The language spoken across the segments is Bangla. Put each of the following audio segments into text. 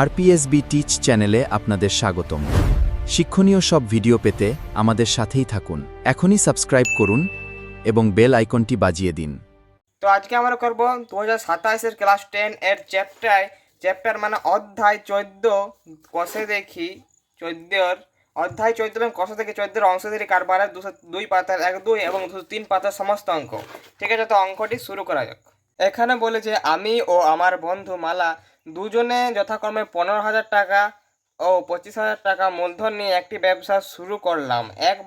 আরপিএসবি টিচ চ্যানেলে আপনাদের স্বাগতম। শিক্ষণীয় সব ভিডিও পেতে আমাদের সাথেই থাকুন। এখনই সাবস্ক্রাইব করুন এবং বেল আইকনটি বাজিয়ে দিন। তো আজকে আমরা করব 2027 ক্লাস 10 এর চ্যাপ্টার মানে অধ্যায় 14 কষে দেখি 14 অধ্যায় 14 এবং কষে দেখি 14 অংশধারী কারবারের 202 পাতার 1-2 এবং 203 পাতার সমস্ত অঙ্ক। ঠিক আছে, তো অঙ্কটি শুরু করা যাক। এখানে বলে যে আমি ও আমার বন্ধু মালা দুজনে যথাক্রমে 15,000 টাকা ও 25,000 টাকা মূলধন নিয়ে একটি ব্যবসা শুরু করলাম। এক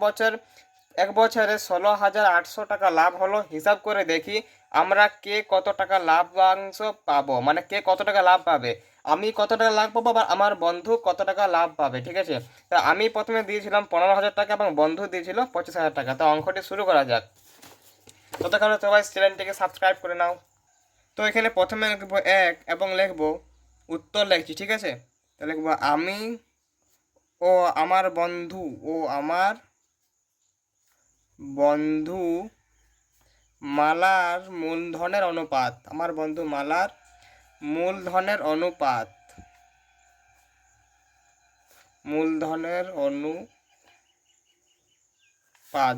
বছরে 16,800 টাকা লাভ হলো। হিসাব করে দেখি আমরা কে কত টাকা লাভাংশ পাবো, মানে কে কত টাকা লাভ পাবে। আমি কত টাকা লাভ পাবো আর আমার বন্ধু কত টাকা লাভ পাবে। ঠিক আছে, তা আমি প্রথমে দিয়েছিলাম 15,000 টাকা এবং বন্ধু দিয়েছিল 25,000 টাকা। তো অঙ্কটি শুরু করা যাক। ততক্ষণে সবাই চ্যানেলটিকে সাবস্ক্রাইব করে নাও। তো এখানে প্রথমে লিখবো 1 এবং লিখবো উত্তর লিখছি। ঠিক আছে, তো লিখবো আমি ও আমার বন্ধু মালার মূলধনের অনুপাত। আমার বন্ধু মালার মূলধনের অনুপাত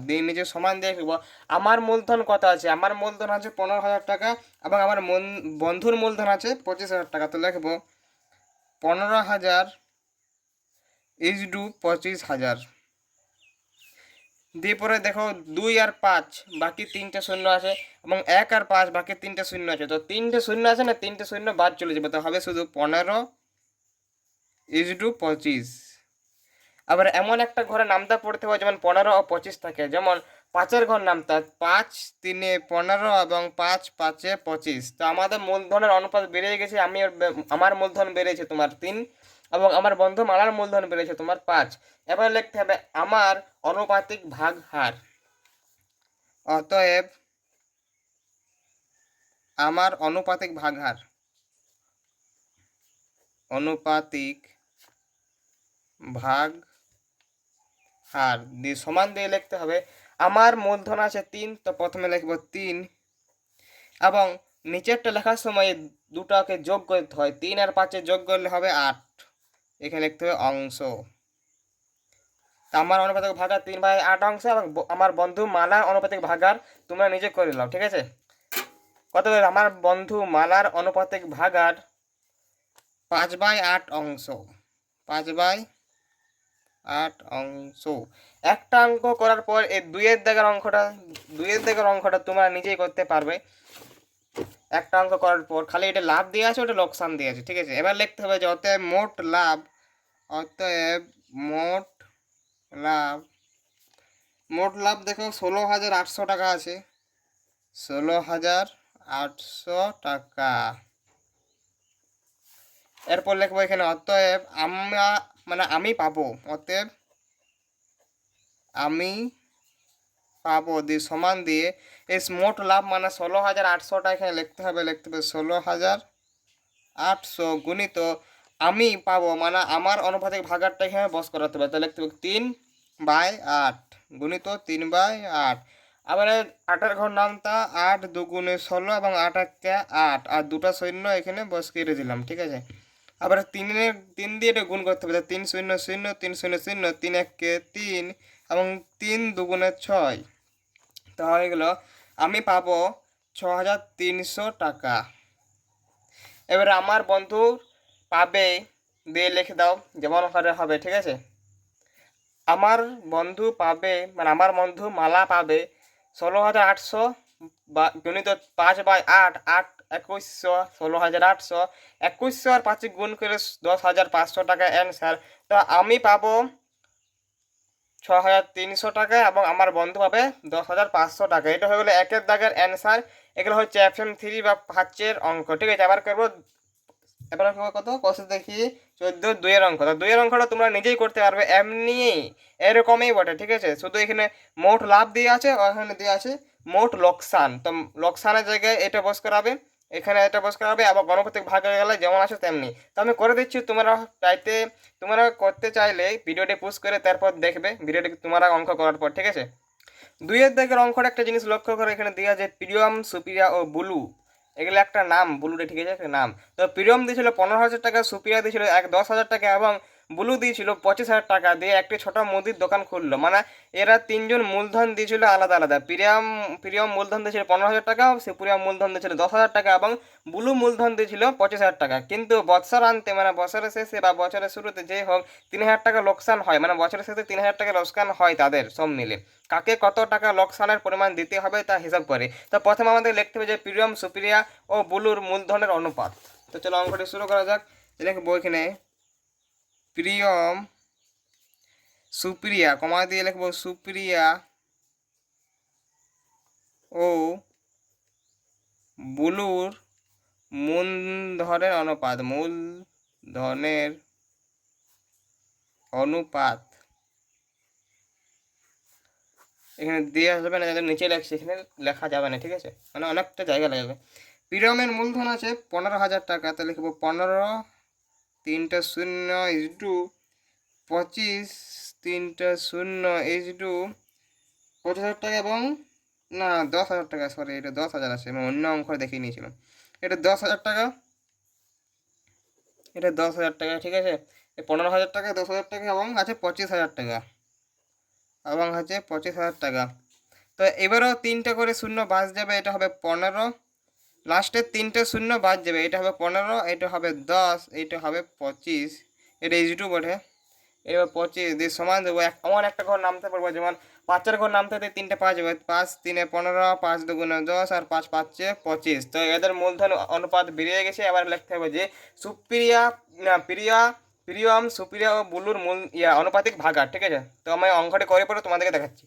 দিয়ে নিচে সমান দিয়ে লিখবো আমার মূলধন কত আছে। আমার মূলধন আছে 15,000 টাকা এবং আমার বন্ধুর মূলধন আছে 25,000 টাকা। তো লিখবো 15,000 = 25,000। দিয়ে পরে দেখো 2 আর 5 বাকি 3টে শূন্য আছে এবং 1 আর 5 বাকি 3টে শূন্য আছে। তো 3টে শূন্য আছে না, 3টে শূন্য বাদ চলে যাবে, তো হবে শুধু 15:25। আবার এমন একটা ঘরে নামতা পড়তে হয় যেমন 15 ও 25 থাকে, যেমন 5-এর ঘর নামতা 5 3 15 এবং 5 5 25। তো আমাদের মূলধনের অনুপাত বেড়ে গেছে। আমার মূলধন বেড়েছে তোমার 3 এবং আমার বন্ধু মালার মূলধন বেড়েছে তোমার 5। এবার লিখতে হবে আমার অনুপাতিক ভাগ হার। অতএব আমার অনুপাতিক ভাগ দিয়ে সমান দিয়ে লিখতে হবে আমার মূলধন আছে 3, তো প্রথমে লিখব 3 এবং নিচেরটা লেখার সময় দুটাকে যোগ করতে হয়। 3 আর 5 যোগ করলে হবে 8। এখানে লিখতে হবে অংশ। আমার অনুপাতিক ভাগার 3/8 অংশ এবং আমার বন্ধু মালার অনুপাতিক ভাগার তোমরা নিজে করে নাও। ঠিক আছে, কত হবে আমার বন্ধু মালার অনুপাতিক ভাগার 5/8 অংশ। 5/8 অংশ। একটা অঙ্ক করার পর এই দুইয়ের দাগের অঙ্কটা তোমরা নিজেই করতে পারবে। একটা অঙ্ক করার পর খালি এটা লাভ দিয়ে আছে, ওটা লোকসান দিয়ে আছে। ঠিক আছে, এবার লিখতে হবে যে অতএব মোট লাভ দেখো 16,800 টাকা আছে। 16,800 টাকা। এরপর লিখবো এখানে অতএব আমি পাবো। অতএব আমি পাবো দিয়ে সমান দিয়ে এই মোট লাভ মানে 16,800 টাকা এখানে লিখতে হবে 16,800 গুণিত আমি পাবো মানে আমার অনুপাতিক ভাগারটা এখানে বস করাতে হবে। তাহলে লিখতে হবে 3/8 গুণিত 3/8। আবার 8-এর ঘর নামতা 8 2 16 এবং 8 1 8 আর দুটা শূন্য এখানে বস করে দিলাম। ঠিক আছে, আবার 3 দিয়ে এটা গুণ করতে হবে। 3 0 0 3 0 0 3 1 3 এবং 3 2 6। তো হয়ে গেল আমি পাবো 6,300 টাকা। এবারে আমার বন্ধু পাবে দিয়ে লিখে দাও যেমন করে হবে। ঠিক আছে, আমার বন্ধু পাবে মানে আমার বন্ধু মালা পাবে 16,800 গুণিত 5/8 8 2100 16,800 2100 আর 5 গুণ করে 10,500 টাকা অ্যান্সার। তো আমি পাবো 6,300 টাকা এবং আমার বন্ধু পাবে 10,500 টাকা। এটা হয়ে গেলো একের দাগের অ্যান্সার। এগুলো হচ্ছে FM3 বা 5-এর অঙ্ক। ঠিক আছে, এবার কত কষে দেখি 14 2-এর অঙ্ক। তো 2-এর অঙ্কটা তোমরা নিজেই করতে পারবে এমনি এরকমই বটে। ঠিক আছে, শুধু এখানে মোট লাভ দিয়ে আছে, ওখানে দিয়ে আছে মোট লোকসান। তো লোকসানের জায়গায় এটা বস করাবে, এখানে এটা বস করাবে, আবার গণপ্রতীক ভাগ হয়ে গেলে যেমন আছে তেমনি। তো আমি করে দিচ্ছি, তোমরা করতে চাইলে ভিডিওটি পুশ করে তারপর দেখবে ভিডিওটি তোমরা অঙ্ক করার পর। ঠিক আছে, 2-এর দাগের অঙ্কটা একটা জিনিস লক্ষ্য করে, এখানে দেওয়া যে প্রিয়ম সুপ্রিয়া ও বুলু এগুলো একটা নাম ব্লুরে, ঠিক আছে, একটা নাম। তো প্রিয়ম দিয়েছিল 15,000 টাকা, সুপ্রিয়া দিয়েছিল 10,000 টাকা এবং ব্লু দিয়েছিল 25,000 টাকা দিয়ে একটি ছোট মুদির দোকান খুললো। মানে এরা তিনজন মূলধন দিয়েছিল আলাদা আলাদা। প্রিয়ম মূলধন দিয়েছিল 15,000 টাকা, সুপ্রিয়া মূলধন দিয়েছিল 10,000 টাকা এবং ব্লু মূলধন দিয়েছিল 25,000 টাকা। কিন্তু বছর আনতে মানে বছরের শেষে বা বছরের শুরুতে যে হোক 3,000 টাকা লোকসান হয়, মানে বছরের শেষে 3,000 টাকা লোকসান হয় তাদের সব মিলে। কাকে কত টাকা লোকসানের পরিমাণ দিতে হবে তা হিসাব করে। তো প্রথমে আমাদের লিখতে হবে যে প্রিয়ম, সুপ্রিয়া ও বুলুর মূলধনের অনুপাত। তো চলো অঙ্কটি শুরু করা যাক। লিখবো এখানে প্রিয়ম, সুপ্রিয়া, কমা দিয়ে লিখবো সুপ্রিয়া ও বুলুর মূলধনের অনুপাত, মূলধনের অনুপাত। এখানে দিয়ে আসবে না, যাদের নিচে লেখছে এখানে লেখা যাবে না, ঠিক আছে, মানে অনেকটা জায়গা লাগবে। প্রিয়মের মূলধন আছে 15,000 টাকা, তো লিখবো 15, 3টা 0 ইজটু 25, 3টা 0 ইজটু 25,000 টাকা এবং না 10,000 টাকা, সরি এটা 10,000 আছে, আমি অন্য অঙ্ক দেখিয়ে নিয়েছিলাম। এটা 10,000 টাকা, এটা 10,000 টাকা, ঠিক আছে। 15,000 টাকা, 10,000 টাকা এবং আছে 25,000 টাকা, এবং আছে 25,000 টাকা। তো এবারও 3টা করে শূন্য বাদ যাবে, এটা হবে 15, লাস্টের 3টে শূন্য বাদ যাবে, এটা হবে 15, এটা হবে 10, এটা হবে 25, এটা ইজিটু বটে। এবার 25 দিয়ে সমান দেবো, এমন একটা ঘর নামতে পারবো যেমন 5-এর ঘর নামতে দিয়ে 3টে 5 হবে, 5 3 15, 5 2 10 আর 5 5 25। তো এদের মূলধন অনুপাত বেরিয়ে গেছে। এবার লিখতে হবে যে সুপ্রিয়া, না প্রিয়ম, সুপ্রিয়া ও বুলুর অনুপাতিক ভাগার, ঠিক আছে। তো আমি অঙ্কটি করে পরে তোমাদেরকে দেখাচ্ছি।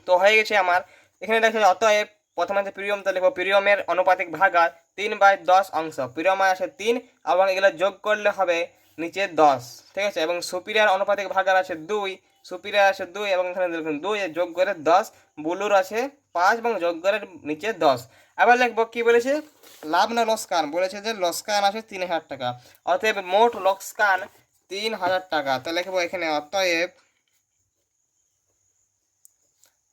তো হয়ে গেছে আমার। এখানে দেখা যায় অতএব প্রথমে যে প্রিয়ম, তো লিখবো প্রিয়মের অনুপাতিক ভাগার 3/10 অংশ। প্রিয়মে আছে 3 এবং এগুলো যোগ করলে হবে নিচে 10, ঠিক আছে। এবং সুপিরিয়ার অনুপাতিক ভাগার আছে 2, সুপিরিয়ার আছে 2 এবং এখানে দেখুন 2 যোগ করে 10, বুলুর আছে 5 এবং যোগ করে নিচে 10। আবার লিখবো কি বলেছে, লাভ না লোকসান, বলেছে যে লোকসান আছে 3,000 টাকা, অতএব মোট লোকসান 3,000 টাকা। তো লিখবো এখানে অতএব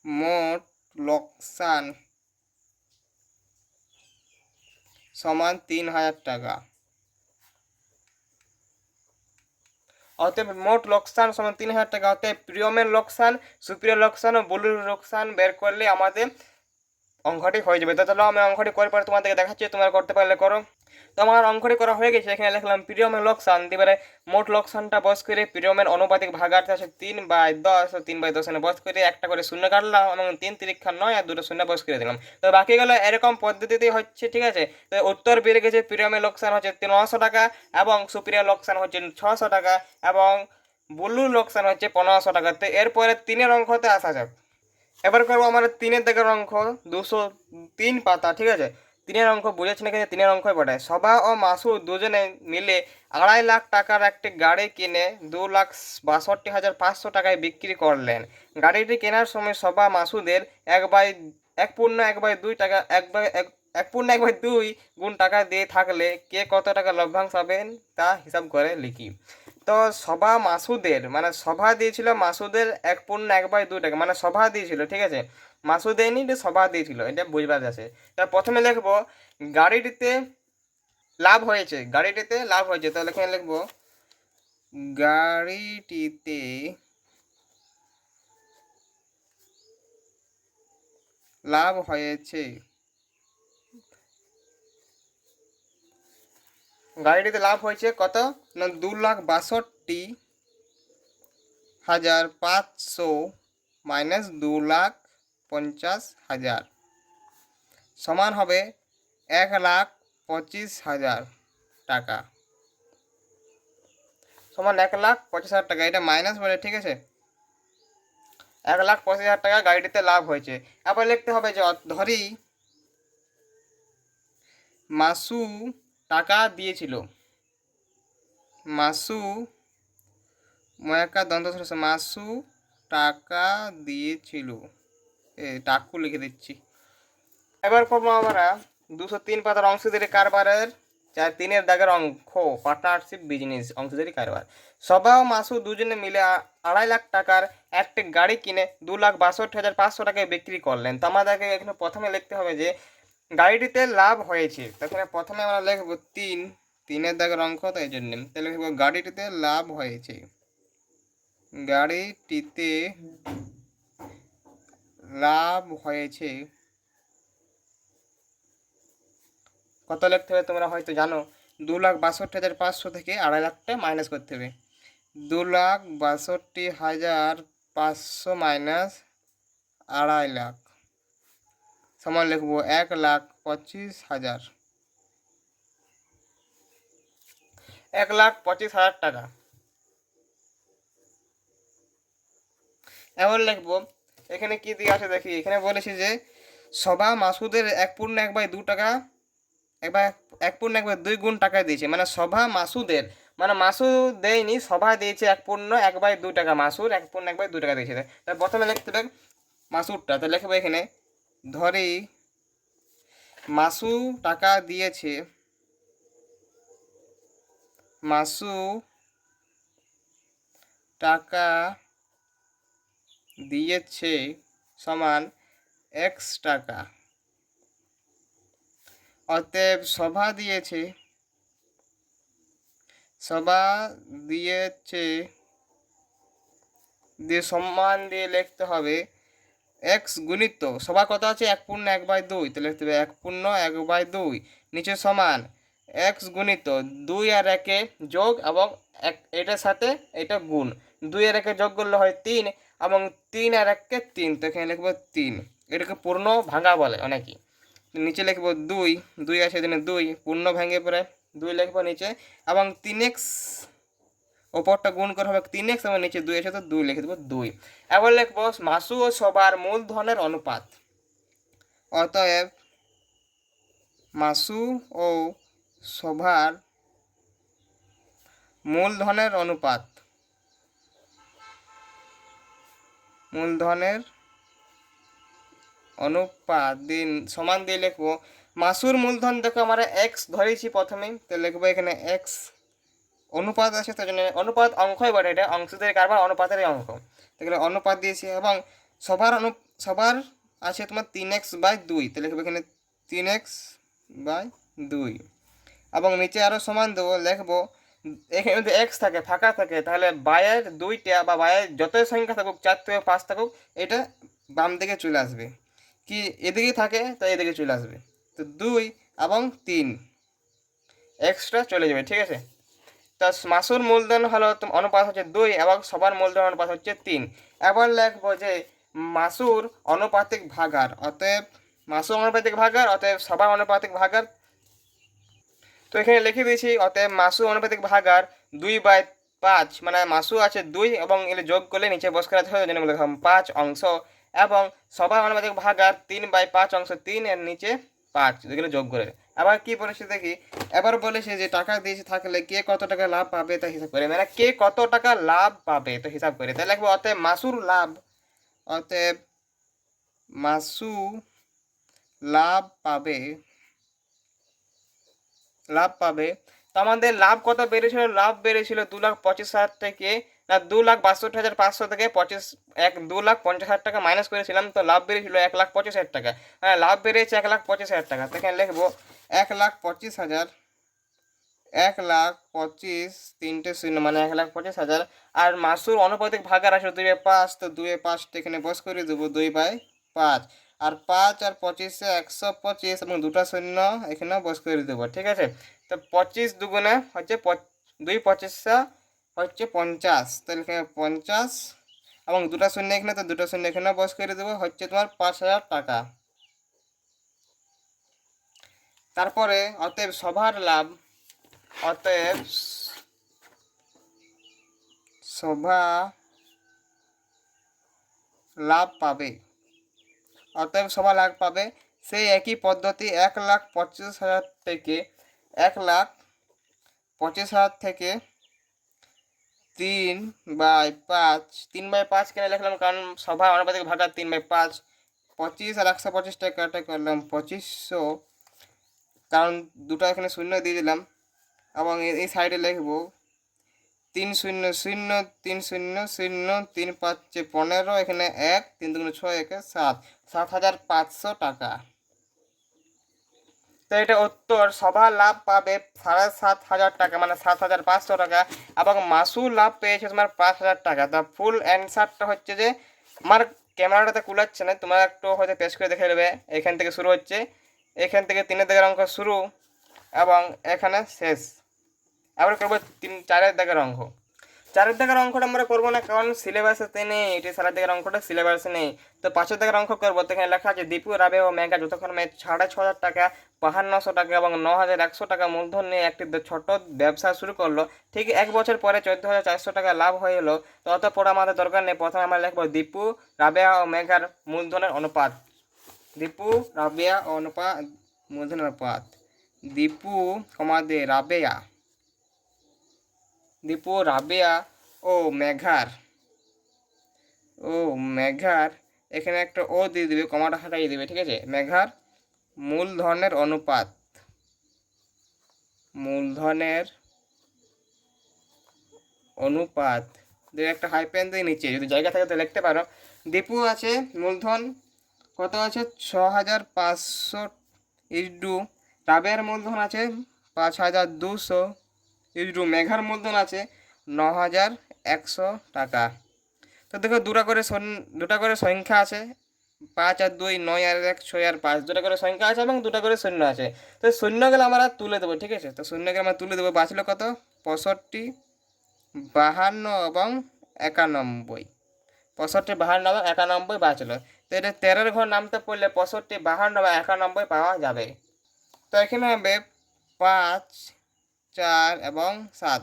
মোট লোকসান সমান 3,000 টাকা। অতএব মোট লোকসান সমান 3,000 টাকা। অতএব প্রিয়মের লোকসান, সুপ্রিয় লোকসান ও বুলুর লোকসান বের করলে আমাদের অঙ্কটি হয়ে যাবে। তো চলো আমি অঙ্কটি করে পরে তোমাদেরকে দেখাচ্ছি, তোমরা করতে পারলে করো। তো আমার অঙ্কটি করা হয়ে গেছে। এখানে লিখলাম প্রিয়মের লোকসান, এবারে মোট লোকসানটা বস করে প্রিয়মের অনুপাতিক ভাগার্থে আছে 3/10, 3/10 বস করে একটা করে শূন্য কাটলাম এবং 3 3 9 আর 2টো শূন্য বস করে দিলাম। তো বাকি গেলো এরকম পদ্ধতিতেই হচ্ছে, ঠিক আছে। তো উত্তর বেরিয়ে গেছে প্রিয়মের লোকসান হচ্ছে 900 টাকা এবং সুপ্রিয় লোকসান হচ্ছে 600 টাকা এবং বুলুর লোকসান হচ্ছে 1500 টাকা। তো এরপরে 3-এর অঙ্কতে আসা যাক। এবার করবো আমার 3-এর দাগের অঙ্ক, 203 পাতা, ঠিক আছে। 3-এর অঙ্ক বুঝেছি না, কিন্তু 3-এর অঙ্কই বটে। সভা ও মাসুদ দুজনে মিলে 2.5 লাখ টাকার একটি গাড়ি কিনে 2,62,500 টাকায় বিক্রি করলেন। গাড়িটি কেনার সময় সভা মাসুদের 1/2 টাকা 1/2 গুণ টাকা দিয়ে থাকলে কে কত টাকা লভ্যাংশ পাবেন তা হিসাব করে লিখি। তো সভা মাসুদের মানে সভা দিয়েছিল মাসুদের 1/2 টাকা, মানে সভা দিয়েছিল, ঠিক আছে, মাসুদ দেয়নি, এটা সভা দিয়েছিল, এটা বুঝবার আছে। তা প্রথমে লিখবো গাড়িটিতে লাভ হয়েছে, গাড়িটিতে লাভ হয়েছে, তাহলে এখানে লিখবো গাড়িটিতে লাভ হয়েছে। গাড়িটিতে লাভ হয়েছে কত না 2,62,500 মাইনাস 2,50,000 সমান হবে 1,25,000 টাকা, সমান 1,25,000 টাকা। এটা মাইনাস বলে, ঠিক আছে, 1,25,000 টাকা গাড়িটিতে লাভ হয়েছে। আবার লিখতে হবে যে ধরি মাসু টাকা দিয়েছিল, মাসু ময়াকা দন্ত মাসু টাকা দিয়েছিল, টাকু লিখে দিচ্ছি। এবার করবো আমরা 203 পাতার অংশীদারি কারবারের 3-এর দাগের অঙ্ক, পার্টনারশিপ বিজনেস অংশীদারি কারবার। সভা ও মাসু দুজনে মিলে 2.5 লাখ টাকার একটি গাড়ি কিনে 2,62,500 টাকায় বিক্রি করলেন। তো আমাদেরকে এখানে প্রথমে লিখতে হবে যে গাড়িটিতে লাভ হয়েছে, তখন প্রথমে আমরা লিখব তিন, তিনের দাগের অঙ্ক, তাই জন্য তাহলে লিখব গাড়িটিতে লাভ হয়েছে। গাড়িটিতে লাভ হয়েছে। কত লিখতে হবে তোমরা হয়তো জানো, 2,62,500 থেকে 2,50,000টা মাইনাস করতে হবে। 2,62,500 মাইনাস 2,50,000 সমান লিখবো 1,25,000। 1,25,000 টাকা। এবার লিখবো এখানে কি দিয়ে আছে দেখি, এখানে বলেছি যে সভা মাসুদের 1/1/2 টাকা, এবার 1/1/2 গুণ টাকা দিয়েছে, মানে সভা মাসুদের, মানে মাসুদ দেয়নি, সভা দিয়েছে 1/1/2 টাকা, মাসুর 1/1/2 টাকা দিয়েছে। তাই প্রথমে লিখতে হবে মাসুরটা, তো লিখবো এখানে ধরি মাসু টাকা দিয়েছে, মাসু টাকা দিয়েছে সমান এক্স টাকা। অতএব সভা দিয়েছে, সভা দিয়েছে দিয়ে সম্মান দিয়ে লিখতে হবে এক্স গুণিত সভা কত আছে 1/1/2, তো লিখতে হবে 1/1/2 নিচে সমান এক্স গুণিত 2 আর 1 যোগ এবং এটার সাথে এটা গুণ, 2 আর 1 যোগ করলে হয় 3 এবং 3 আর 1 3, তো এখানে লিখবো 3। এটাকে পূর্ণ ভাঙা বলে অনেকে। নিচে লিখবো 2, 2 আছে এখানে 2 পূর্ণ ভেঙে পড়ে 2 লিখবো নিচে, এবং 3x ওপরটা গুণ করা হবে 3x এবং নিচে 2 আছে তো 2 লিখে দেবো 2। এবার লিখবো মাসু ও সবার মূলধনের অনুপাত। অতএব মাসু ও সবার মূলধনের অনুপাত, মূলধনের অনুপাত দিন সমান দিয়ে লিখবো মাসুর মূলধন দেখো আমরা এক্স ধরেছি প্রথমেই, তো লিখবো এখানে এক্স, অনুপাত আছে তার জন্য অনুপাত অঙ্কই বটে, এটা অংশদের কারবার অনুপাতের অঙ্ক, এখানে অনুপাত দিয়েছি। এবং সবার আছে তোমার 3x/2, তো লিখবো এখানে 3x/2 এবং নিচে আরও সমান দেবো, লিখবো এখানে যদি এক্স থাকে ফাঁকা থাকে তাহলে বাইয়ের 2টা বা বাইয়ের যতই সংখ্যা থাকুক 4 থেকে 5 থাকুক এটা বাম দিকে চলে আসবে, কি এদিকে থাকে তো এদিকে চলে আসবে, তো 2 এবং 3 এক্সট্রা চলে যাবে, ঠিক আছে। তা মাসুর মূলধন হলো অনুপাত হচ্ছে 2 এবং সবার মূলধন অনুপাত হচ্ছে 3। এবার লিখবো যে মাসুর অনুপাতিক ভাগার, অতএব মাসুর অনুপাতিক ভাগার অতএব সবার অনুপাতিক ভাগার, তো এখানে লিখে দিয়েছি অতএব মাসু অনুপাতিক ভাগার 2/5, মানে মাসু আছে 2 এবং এর যোগ করলে নিচে বস করা হয় জন্য লিখলাম 5 অংশ, এবং সবার অনুপাতিক ভাগার 3/5 অংশ 3 এর নিচে 5 এগুলো যোগ করে। আবার কি বলেছে দেখি, এবার বলেছে যে টাকা দিয়েছে থাকলে কে কত টাকা লাভ পাবে তা হিসাব করে, মানে কে কত টাকা লাভ পাবে তো হিসাব করে, তাই লিখবো অতএব মাসুর লাভ, অতএব মাসু লাভ পাবে, লাভ পাবে। তো আমাদের লাভ কত বেড়েছিল, লাভ বেড়েছিল 2,25,000 থেকে, না 2,62,500 থেকে 2,50,000 টাকা মাইনাস করেছিলাম, তো লাভ বেড়েছিল 1,25,000 টাকা, হ্যাঁ লাভ বেড়েছে 1,25,000 টাকা, তো এখানে লিখবো 1,25,000, 1,25,000 তিনটে শূন্য মানে 1,25,000, আর মাসুর অনুপাতিক ভাগার আসলে 2/5, তো 2/5 এখানে বস করে দেবো 2/5, আর 5 আর 25 125 এবং দুটো শূন্য এখানে বস করে দেবো, ঠিক আছে। তো 25 দুগুণে হচ্ছে 2/25 হচ্ছে 50, তাহলে এখানে 50 এবং দুটো শূন্য এখানে, তো দুটো শূন্য এখানে বস করে দেবো হচ্ছে তোমার 5,000 টাকা। তারপরে অতএব সবার লাভ, অতএব সভা লাভ পাবে, অতএব সভা লাভ পাবে সেই একই পদ্ধতি 1,25,000 থেকে 1,25,000 থেকে 3/5, 3/5 কেন লিখলাম কারণ সভা অনুপাতিক ভাগার 3/5, 25 আর 125 টাকাটা করলাম 2500, কারণ দুটো এখানে শূন্য দিয়ে দিলাম, এবং এই সাইডে লিখবো 300 300 3/5 15, এখানে 1 3 2 6 1 7, 7,500 টাকা। তো এটা উত্তর, সভা লাভ পাবে 7,500 টাকা মানে 7,500 টাকা, এবং মাসুল লাভ পেয়েছে তোমার 5,000 টাকা। তা ফুল অ্যান্সারটা হচ্ছে যে, আমার ক্যামেরাটাতে কুলাচ্ছে না, তোমরা একটু হয়তো পেশ করে দেখে নেবে। এখান থেকে শুরু হচ্ছে, এখান থেকে 3 দাগের অঙ্ক শুরু এবং এখানে শেষ। এবার করবো 4 দাগের অঙ্ক। 4 দাগের অঙ্কটা আমরা করবো না, কারণ সিলেবাসেতে নেই, এটি 4 দাগের অঙ্কটা সিলেবাসে নেই। তো 5 দাগের অঙ্ক করবো। তো এখানে লেখা আছে দীপু, রাবে ও মেঘা যতক্ষণে 6,500 টাকা, 5,900 টাকা এবং 9,100 টাকা মূলধন নিয়ে একটি ছোট ব্যবসা শুরু করলো। ঠিক 1 বছর পরে 14,400 টাকা লাভ হয়ে এলো। তো অত পড়া আমাদের দরকার নেই। প্রথমে আমরা লিখবো দীপু, রাবেয়া ও মেঘার মূলধনের অনুপাত। দীপু, রাবেয়া ও মূলধনের অনুপাত। দীপু কমাদে রাবেয়া, দীপু, রাবেয়া ও মেঘার এখানে একটা ও দিয়ে দিবে, কমাটা হাটাই দিবে, ঠিক আছে। মেঘার মূলধনের অনুপাত, মূলধনের অনুপাত দিয়ে একটা হাইপেন দিয়ে নিচে যদি জায়গা থাকে তো লিখতে পারো। দীপু আছে মূলধন কত আছে 6,500 ইস্টু, রাবেয়ার মূলধন আছে 5,200 ইস্টু, মেঘার মূলধন আছে 9,100 টাকা। তো দেখো দুটা করে সংখ্যা আছে, 5 আর 2 9 আর 1 6 আর 5, দুটা করে সংখ্যা আছে এবং দুটা করে শূন্য আছে। তো শূন্যগুলো আমরা তুলে দেবো, ঠিক আছে। তো শূন্যকে আমরা তুলে দেবো। বাঁচলো কত 65, 52 এবং 91। 65, 52 এবং 91 বাঁচলো। তো এটা 13 ঘর নামতে পড়লে 65, 52 বা 91 পাওয়া যাবে। তো এখানে হবে 5, 4 এবং 7।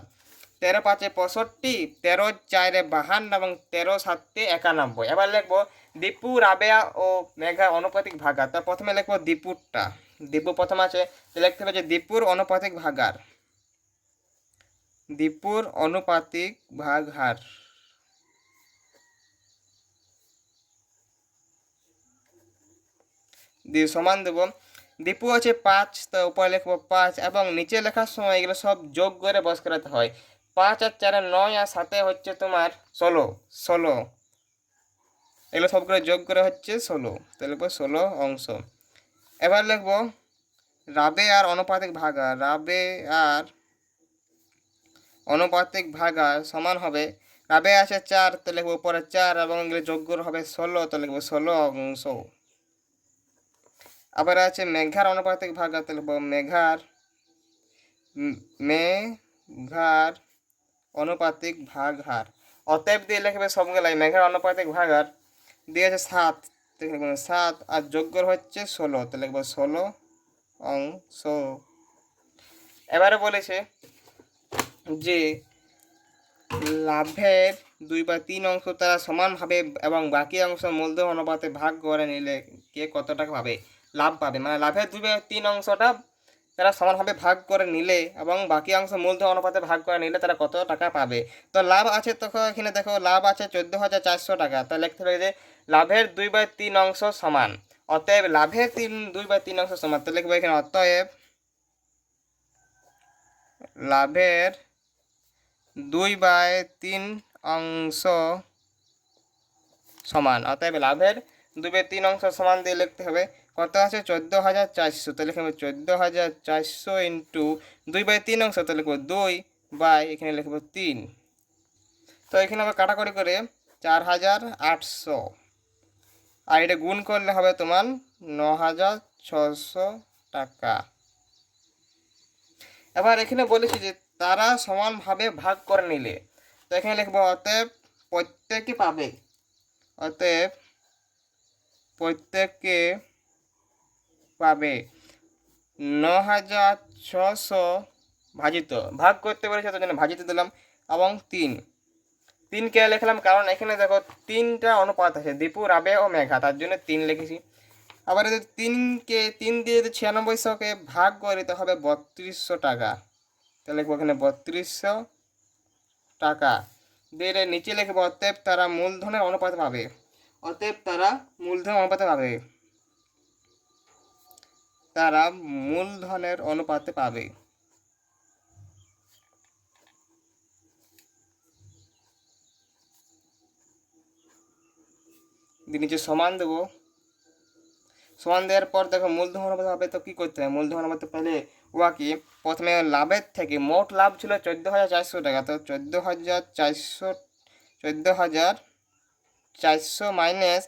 13 5 65, 13 4 52 এবং 13 7 91। এবার লিখবো দীপু, রাবেয়া ও মেঘা অনুপাতিক ভাগার। তো প্রথমে লিখবো দীপুরটা। দীপু প্রথম আছে, তো লিখতে হবে যে দীপুর অনুপাতিক ভাগার, দীপুর অনুপাতিক ভাগহার। দিয়ে সমান দেবো। দীপু আছে 5, তো উপরে লিখবো 5 এবং নিচে লেখার সময় এগুলো সব যোগ করে বস করাতে হয়। 5 আর 4 9 আর 7 হচ্ছে তোমার 16। এগুলো সবগুলো যোগ করে হচ্ছে 16, তো লিখবো 16 অংশ। এবার লিখবো রাবে আর অনুপাতিক ভাগার, রাবে আর অনুপাতিক ভাগার সমান হবে, রাবে আছে 4, তো লিখবো উপরে 4 এবং এগুলো যোগ করে হবে 16, তো লিখবো 16 অংশ। আবার আছে মেঘার অনুপাতিক ভাগার, তো লিখবো মেঘার অনুপাতিক ভাগহার। অতএব দিয়ে লিখবে সবগুলাই মেঘার অনুপাতিক ভাগার। দিয়েছে 7, লিখবো 7 আর যোগ্য হচ্ছে 16, তো লিখবো 16 অংশ। এবারে বলেছে যে লাভের 2/3 অংশ তারা সমানভাবে এবং বাকি অংশ মূলধন অনুপাতে ভাগ করে নিলে কে কত টাকা পাবে, লাভ পাবে। মানে লাভের 2/3 অংশটা তারা সমানভাবে ভাগ করে নিলে এবং বাকি অংশ মূলধন অনুপাতে ভাগ করে নিলে তারা কত টাকা পাবে। তো লাভ আছে, তখন এখানে দেখো লাভ আছে 14,400 টাকা। তা লিখতে হবে যে লাভের 2/3 অংশ সমান, অতএব লাভের 2/3 অংশ সমান। তো লিখবো এখানে অতএব লাভের 2/3 অংশ সমান। অতএব লাভের 2/3 অংশ সমান দিয়ে লিখতে হবে কত আছে 14,400, তো লিখে 14,400 ইন্টু 2/3 অংশ, তো লিখবো 2 এখানে লিখবো 3। তো এখানে আবার কাটাকুটি করে 4,800, আর এটা গুণ করলে হবে তোমার 9,600 টাকা। এবার এখানে বলেছি যে তারা সমানভাবে ভাগ করে নিলে, তো এখানে লিখবো অতএব প্রত্যেকে পাবে, অতএব প্রত্যেকে পাবে 9,600 ভাজিত, ভাগ করতে পেরেছে তার জন্য ভাজিত দিলাম, এবং 3কে লিখলাম কারণ এখানে দেখো 3টা অনুপাত আছে, দীপু, রাবে ও মেঘা, তার জন্য 3 লিখেছি। আবার যদি 3 দিয়ে যদি 9600কে ভাগ করি তো হবে 3200 টাকা, তাহলে লিখবো এখানে 3200 টাকা। দিয়ে নিচে লিখবো অতএব তারা মূলধনের অনুপাতে পাবে, অতএব তারা মূলধনের অনুপাতে পাবে, তারা মূলধনের অনুপাতে পাবে। নিচে সমান দেবো, সমান দেওয়ার পর দেখো মূলধন অনুপাত হবে, তো কী করতে হবে মূলধন অনুপাত পেলে ওয়া কি প্রথমে লাভের থেকে মোট লাভ ছিল 14,400 টাকা, তো 14,400 মাইনাস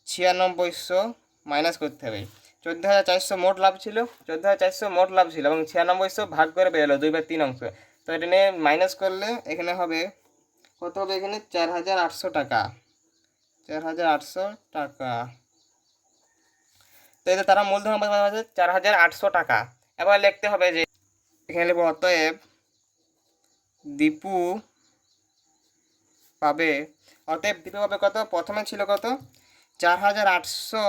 9600 মাইনাস করতে হবে। 14,400 মোট লাভ ছিল, 14,400 মোট লাভ ছিল এবং 9600 ভাগ করে বেরোলো 2/3 অংশ। তো এটা নিয়ে মাইনাস করলে এখানে হবে কত হবে, এখানে 4,800 টাকা, 4,800 টাকা। তো এতে তারা মূলধন অনুপাত আছে 4,800 টাকা। এবার লিখতে হবে যে এখানে লিখব অতএব দীপু পাবে, কত, প্রথমে ছিল কত 4,800,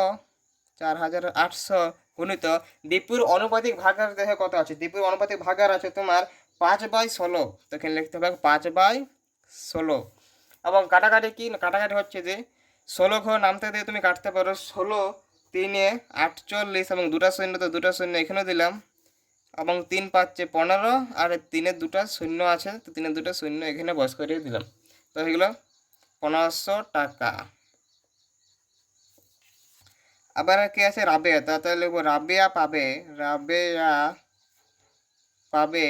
4,800 গুণিত দীপুর অনুপাতিক ভাগার দেখে কত আছে, দীপুর অনুপাতিক ভাগার আছে তোমার 5/16। তো এখানে লিখতে হবে 5/16 এবং কাটাকাটি কি কাটাকাটি হচ্ছে যে 16 ঘর নামতে দিয়ে তুমি কাটতে পারো, 16 3 48 এবং দুটা শূন্য, তো দুটা শূন্য এখানে দিলাম এবং 3 পাচ্ছে 15 আর 3-এর দুটা শূন্য আছে, তো 3-এর দুটা শূন্য এখানে বস করিয়ে দিলাম। তো এগুলো 1500 টাকা। আবার কি আছে রাবেয়া, তাহলে লিখবো রাবেয়া পাবে, রাবেয়া পাবে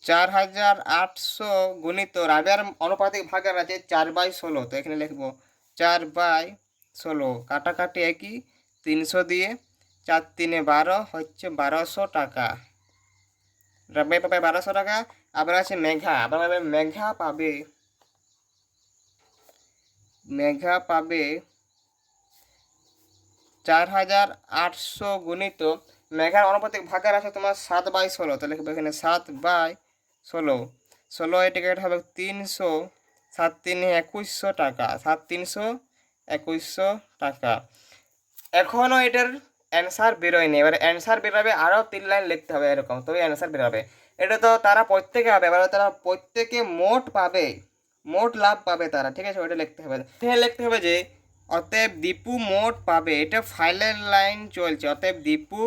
4,800 গুণিত রাবেয়ার অনুপাতিক ভাগের আছে 4/16। তো এখানে লিখবো 4/16, কাটাকাটি একই 300 দিয়ে 4 3 12 হচ্ছে 1200 টাকা। রাবেয়া পাবে 1200 টাকা। আবার আছে মেঘা, আবার পাবে মেঘা পাবে, মেঘা পাবে 4,800 গুণিত মেঘার অনুপাতিক ভাগের আছে তোমার 7/16। তো লিখবে এখানে 7/16, 16 এটাকে হবে 300, 7 3 2100 টাকা, 7 300 2100 টাকা। এখনও এটার অ্যান্সার বেরোয়নি, এবার অ্যান্সার বেরোবে আরও 3 লাইন লিখতে হবে এরকম, তবে অ্যান্সার বেরোবে। এটা তো তারা প্রত্যেকে হবে, এবার তারা প্রত্যেকে মোট পাবে, মোট লাভ পাবে তারা, ঠিক আছে, ওইটা লিখতে হবে। এখানে লিখতে হবে যে অতএব দীপু মোট পাবে, এটা ফাইলের লাইন চলছে, অতএব দীপু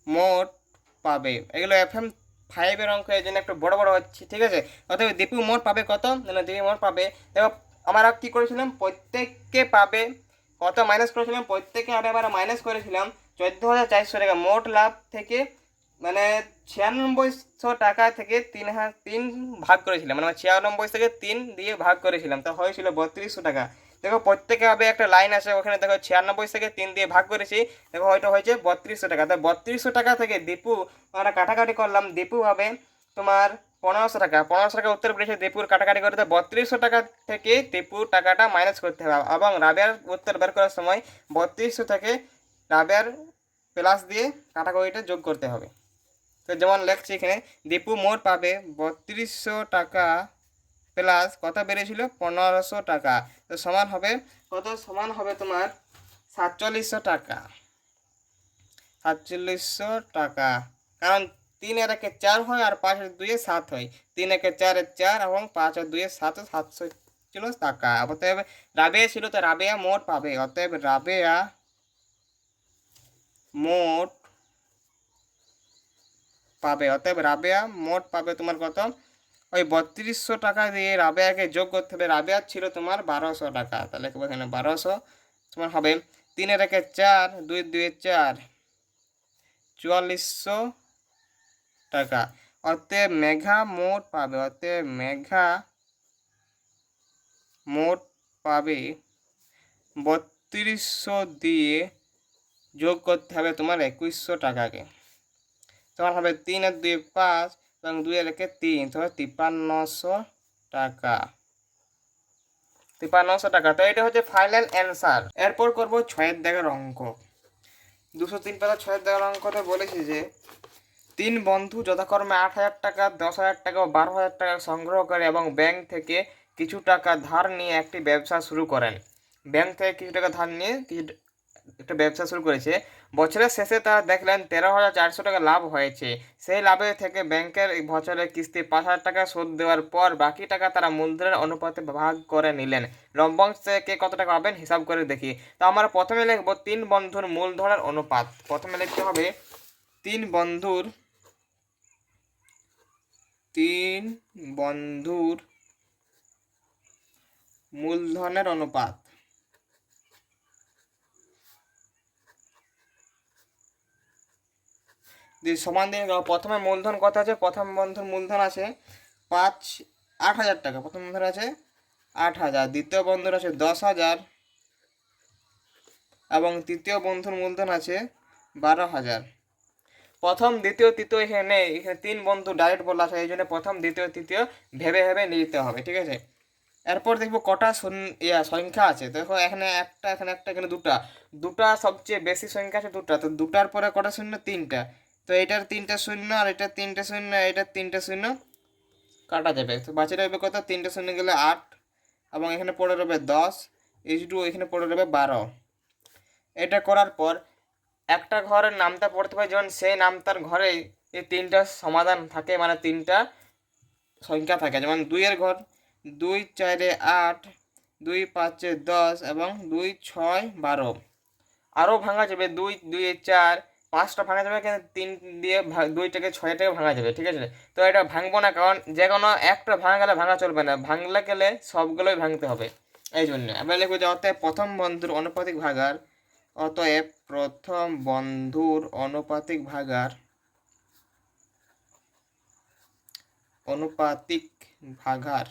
মোট পাবে, এগুলো FM5-এর অঙ্ক, এই জন্য একটু বড় বড় হচ্ছে, ঠিক আছে। অতএব দীপু মোট পাবে কত, না দীপু মোট পাবে, দেখো আমরা কী করেছিলাম প্রত্যেককে পাবে কত মাইনাস করেছিলাম, প্রত্যেকে আবার মাইনাস করেছিলাম 14,400 টাকা মোট লাভ থেকে, মানে 9600 টাকা থেকে 3 ভাগ করেছিলাম, মানে 96 থেকে 3 দিয়ে ভাগ করেছিলাম, তো হয়েছিল 3200 টাকা। দেখো প্রত্যেকে হবে একটা লাইন আছে ওখানে, দেখো 96 থেকে 3 দিয়ে ভাগ করেছি, দেখো হয়তো হয়েছে 3200 টাকা। তো 3200 টাকা থেকে দীপু আমরা কাটাকাটি করলাম, দীপু হবে তোমার 1500 টাকা, 1500 টাকা উত্তর বেরিয়েছে, দীপুর কাটাকাটি করতে 3200 টাকা থেকে দীপুর টাকাটা মাইনাস করতে হবে এবং রাবেয়ার উত্তর বের করার সময় 3200 থেকে রাবেয়ার প্লাস দিয়ে কাটাকাটিটা যোগ করতে হবে। তো যেমন লেখছি এখানে দীপু মোট পাবে 3200 টাকা প্লাস কত বেরিয়েছিল 1500 টাকা, তো সমান হবে কত, সমান হবে তোমার 4700 টাকা, 4700 টাকা। কারণ 3 এর 1 4 হয় আর 5 এর 2 7 হয়, 3 1 4 4 এবং 5 আর 2 7, 700 ছিল টাকা। অতএব রাবেয়া ছিল, তো রাবেয়া মোট পাবে, অতএব রাবেয়া মোট পাবে, অতএব রাবেয়া মোট পাবে তোমার কত, ওই 3200 টাকা দিয়ে রাবেয়াকে যোগ করতে হবে, রাবেয়ার ছিল তোমার 1200 টাকা, তাহলে এখানে 1200 তোমার হবে 3 এর 1 4, 2 2 4, 4400 টাকা। অতএব মেঘা মোট পাবে, অতএব মেঘা মোট পাবে 3200 দিয়ে যোগ করতে হবে তোমার 2100 টাকাকে, তোমার হবে 3 আর 2 5 এবং 2 এর 1 3, তোমার 5300 টাকা, 5300 টাকা। তো এটা হচ্ছে ফাইনাল অ্যান্সার। এরপর করব 6-এর দাগের অঙ্ক। 203 পাতা 6-এর দাগের অঙ্কতে বলেছি যে 3 বন্ধু যথাক্রমে 8,000 টাকা, 10,000 টাকা ও 12,000 টাকা সংগ্রহ করে এবং ব্যাংক থেকে কিছু টাকা ধার নিয়ে একটি ব্যবসা শুরু করেন। ব্যাংক থেকে কিছু টাকা ধার নিয়ে একটা ব্যবসা শুরু করেছে। বছরের শেষে তারা দেখলেন 13,400 টাকা লাভ হয়েছে। সেই লাভে থেকে ব্যাংকের বছরের কিস্তি 5,000 টাকা শোধ দেওয়ার পর বাকি টাকা তারা মূলধনের অনুপাতে ভাগ করে নিলেন। লভ্যাংশ থেকে কত টাকা পাবেন হিসাব করে দেখি। তো আমরা প্রথমে লিখব 3 বন্ধুর মূলধনের অনুপাত। প্রথমে লিখতে হবে 3 বন্ধুর মূলধনের অনুপাত। দিয়ে সমান দিয়ে প্রথমে মূলধন কত আছে, প্রথম বন্ধুর মূলধন আছে 8,000 টাকা, প্রথম বন্ধুর আছে 8,000, দ্বিতীয় বন্ধুর আছে 10,000 এবং তৃতীয় বন্ধুর মূলধন আছে 12,000। প্রথম দ্বিতীয় তৃতীয় এখানে নেই, এখানে 3 বন্ধু ডাইরেক্ট বলা আছে, এই জন্য প্রথম দ্বিতীয় তৃতীয় ভেবে ভেবে নিতে হবে, ঠিক আছে। এরপর দেখবো কটা সংখ্যা আছে। দেখো এখানে একটা, এখানে একটা, এখানে দুটা, দুটা সবচেয়ে বেশি সংখ্যা আছে দুটা, তো দুটার পরে কটা শূন্য, 3টা, তো এটার 3টা শূন্য আর এটার 3টা শূন্য, এটার 3টা শূন্য কাটা যাবে, তো বাঁচে রইবে কত, 3টা শূন্য গেলে 8 এবং এখানে পড়ে রইবে 10, এখানে পড়ে রইবে 12। এটা করার পর একটা ঘরের নামটা পড়তে পারে, যেমন সেই নামটার ঘরে এই 3টা সমাধান থাকে, মানে 3টা সংখ্যা থাকে, যেমন 2 এর ঘর 2 4 8, 2 5 10 এবং 2 6 12। আরও ভাঙা যাবে 2 2 4, 5টা ভাঙা যাবে, কিন্তু 3 দিয়ে 2টাকে 6টাকে ভাঙা যাবে, ঠিক আছে। তো এটা ভাঙবো না, কারণ যে কোনো একটা ভাঙা গেলে ভাঙা চলবে না, ভাঙলে গেলে সবগুলোই ভাঙতে হবে, এই জন্য। এবার লিখবো যে অতএব প্রথম বন্ধুর অনুপাতিক ভাগার, অতএব প্রথম বন্ধুর অনুপাতিক ভাগার, অনুপাতিক ভাগার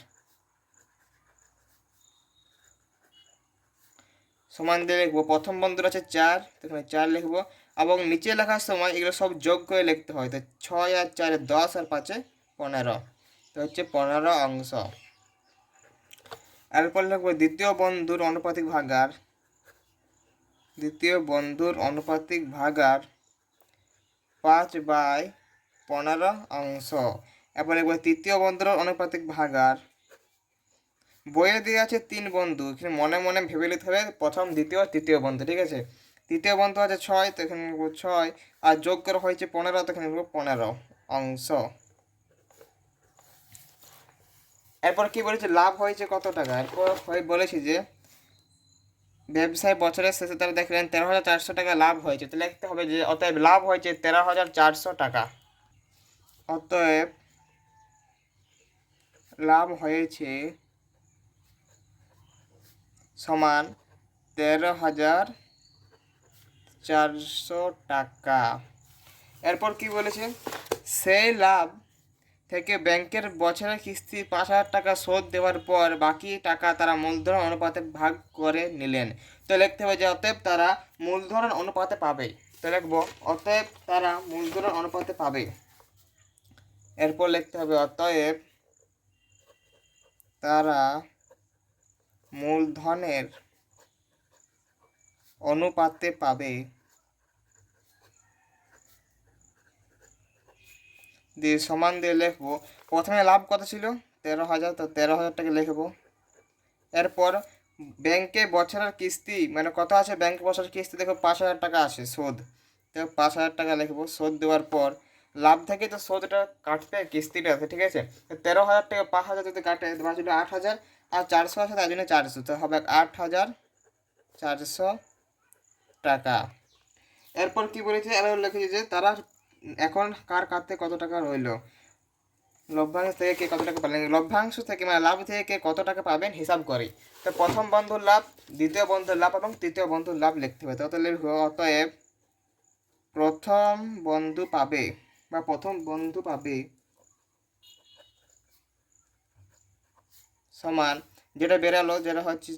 সমান দিয়ে লিখবো প্রথম বন্ধুর আছে 4, এখানে 4 লিখবো, এবং নিচে লেখার সময় এগুলো সব যোগ করে লিখতে হয়, তো 6 আর 4 10 আর 5 15, তো হচ্ছে 15 অংশ। এরপর লিখবো দ্বিতীয় বন্ধুর অনুপাতিক ভাগার, দ্বিতীয় বন্ধুর অনুপাতিক ভাগার 5/15 অংশ। এরপর লিখবো তৃতীয় বন্ধুর অনুপাতিক ভাগার, বইয়ে দিয়ে আছে 3 বন্ধু, এখানে মনে মনে ভেবে নিতে হবে প্রথম দ্বিতীয় তৃতীয় বন্ধু, ঠিক আছে। তৃতীয় বন্ধু আছে 6, তো এখানে লিখবো 6, আর যোগ করে হয়েছে 15, তো এখানে লিখবো 15 অংশ। এরপর কি বলেছে, লাভ হয়েছে কত টাকা। এরপর বলেছি যে ব্যবসায় বছরের শেষে তারা দেখলেন 13,400 টাকা লাভ হয়েছে, তো লিখতে হবে যে অতএব লাভ হয়েছে 13,400 টাকা, অতএব লাভ হয়েছে সমান 13,400 টাকা। এরপর কি বলেছে, সেই লাভ থেকে ব্যাংকের বছরের কিস্তি 5,000 টাকা শোধ দেওয়ার পর বাকি টাকা তারা মূলধন অনুপাতে ভাগ করে নিলেন, তো লিখতে হবে যে অতএব তারা মূলধন অনুপাতে পাবে, তো লিখবো অতএব তারা মূলধন অনুপাতে পাবে। এরপর লিখতে হবে অতএব তারা মূলধনের অনুপাতে পাবে, দিয়ে সমান দিয়ে লিখবো প্রথমে লাভ কত ছিল 13,000, তো 13,000 টাকা লিখবো। এরপর ব্যাংকে বছরের কিস্তি মানে কত আছে, ব্যাংকে বছরের কিস্তি দেখো 5,000 টাকা আছে শোধ, তো 5,000 টাকা লিখবো। শোধ দেওয়ার পর লাভ থেকে তো শোধটা কাটবে কিস্তিটা আছে, ঠিক আছে। 13,000 টাকা 5,000 যদি কাটে তোমার ছিল 8,000, আর 400 আছে তার জন্য 400, তো হবে 8,400 টাকা। এরপর কি বলেছে, এবার লিখেছে যে তারা এখন কার কাছে কত টাকা রইল, লভ্যাংশ থেকে কে কত টাকা পাবেন, লভ্যাংশ থেকে মানে লাভ থেকে কে কত টাকা পাবেন হিসাব করি। তো প্রথম বন্ধুর লাভ, দ্বিতীয় বন্ধুর লাভ এবং তৃতীয় বন্ধুর লাভ লিখতে হবে, তো লিখব অতএব প্রথম বন্ধু পাবে বা প্রথম বন্ধু পাবে সমান, যেটা বেরালো যেটা হচ্ছে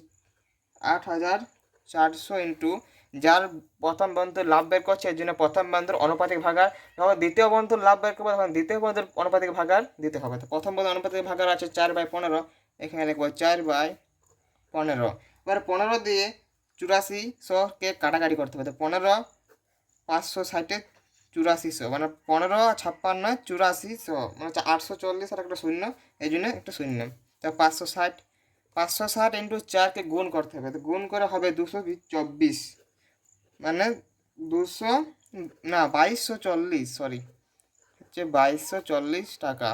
8,400 ইন্টু যার প্রথম বন্ধুর লাভ বের করছে এর জন্য প্রথম বন্ধুর অনুপাতিক ভাগার, যখন দ্বিতীয় বন্ধুর লাভ বের করবো তখন দ্বিতীয় বন্ধুর অনুপাতিক ভাগার দিতে হবে। তো প্রথম বন্ধুর অনুপাতিক ভাগার আছে 4/15, এখানে লিখবো 4/15। এবার 15 দিয়ে 8400-কে কাটাকাটি করতে হবে, তো 15 560 8400 মানে 15 56 8400 মানে 840 আর একটা শূন্য, এই জন্য একটা শূন্য, তো 560 ইন্টু 4কে গুণ করতে হবে, তো গুণ করে হবে 224, মানে 200 না 2240, সরি হচ্ছে 2240 টাকা,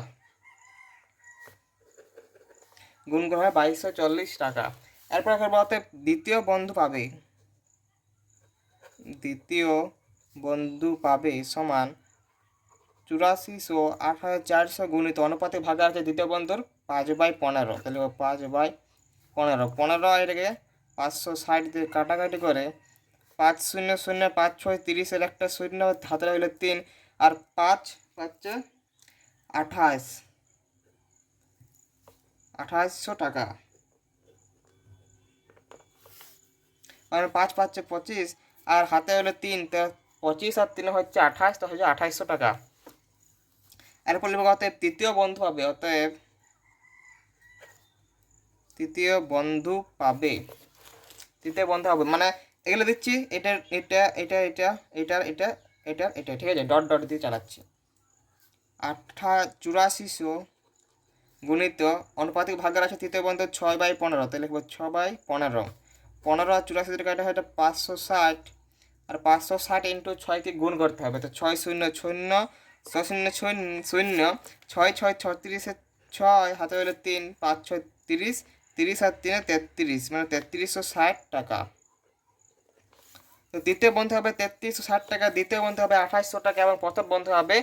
গুণ করে হবে 2240 টাকা। এরপর বলতে দ্বিতীয় বন্ধু পাবে, দ্বিতীয় বন্ধু পাবে সমান 8400 8,400 গুণিত অনুপাতে ভাগে আছে দ্বিতীয় বন্ধুর 5/15, তাহলে 5/15, 15 এটাকে 560 দিয়ে কাটাকাটি করে 5 0 0 5 6 30 একটা শূন্য হাতে হইলো 3, আর 5 পাচ্ছে 2800 টাকা, আর 5 পাচ্ছে 25, আর হাতে হলো 3, তো 25 আর 3 হচ্ছে 28, তো হচ্ছে 2800 টাকা। এরপর লিখব অতএব তৃতীয় বন্ধু হবে, অতএব তৃতীয় বন্ধু পাবে, তৃতীয় বন্ধু হবে মানে এগুলো দিচ্ছি, এটার এটা এটা এটা এটার এটা এটার এটা, ঠিক আছে, ডট ডট দিয়ে চালাচ্ছি। 8400 গুণিত অনুপাতিক ভাগের আছে তৃতীয় বন্ধু 6/15, তাহলে লিখবো 6/15, 15 আর 84 থেকে এটা হয় 560, আর 560 ইন্টু 6কে গুণ করতে হবে, তো 6 0 0 6 0 0 6 6 36, 6 হাতে হলো 3, 5 6 30, 30 আর 3 33, মানে 3360 টাকা। তো দ্বিতীয় বন্ধু হবে 3360 টাকা, দ্বিতীয় বন্ধু হবে 2800 টাকা, এবং প্রথম বন্ধু হবে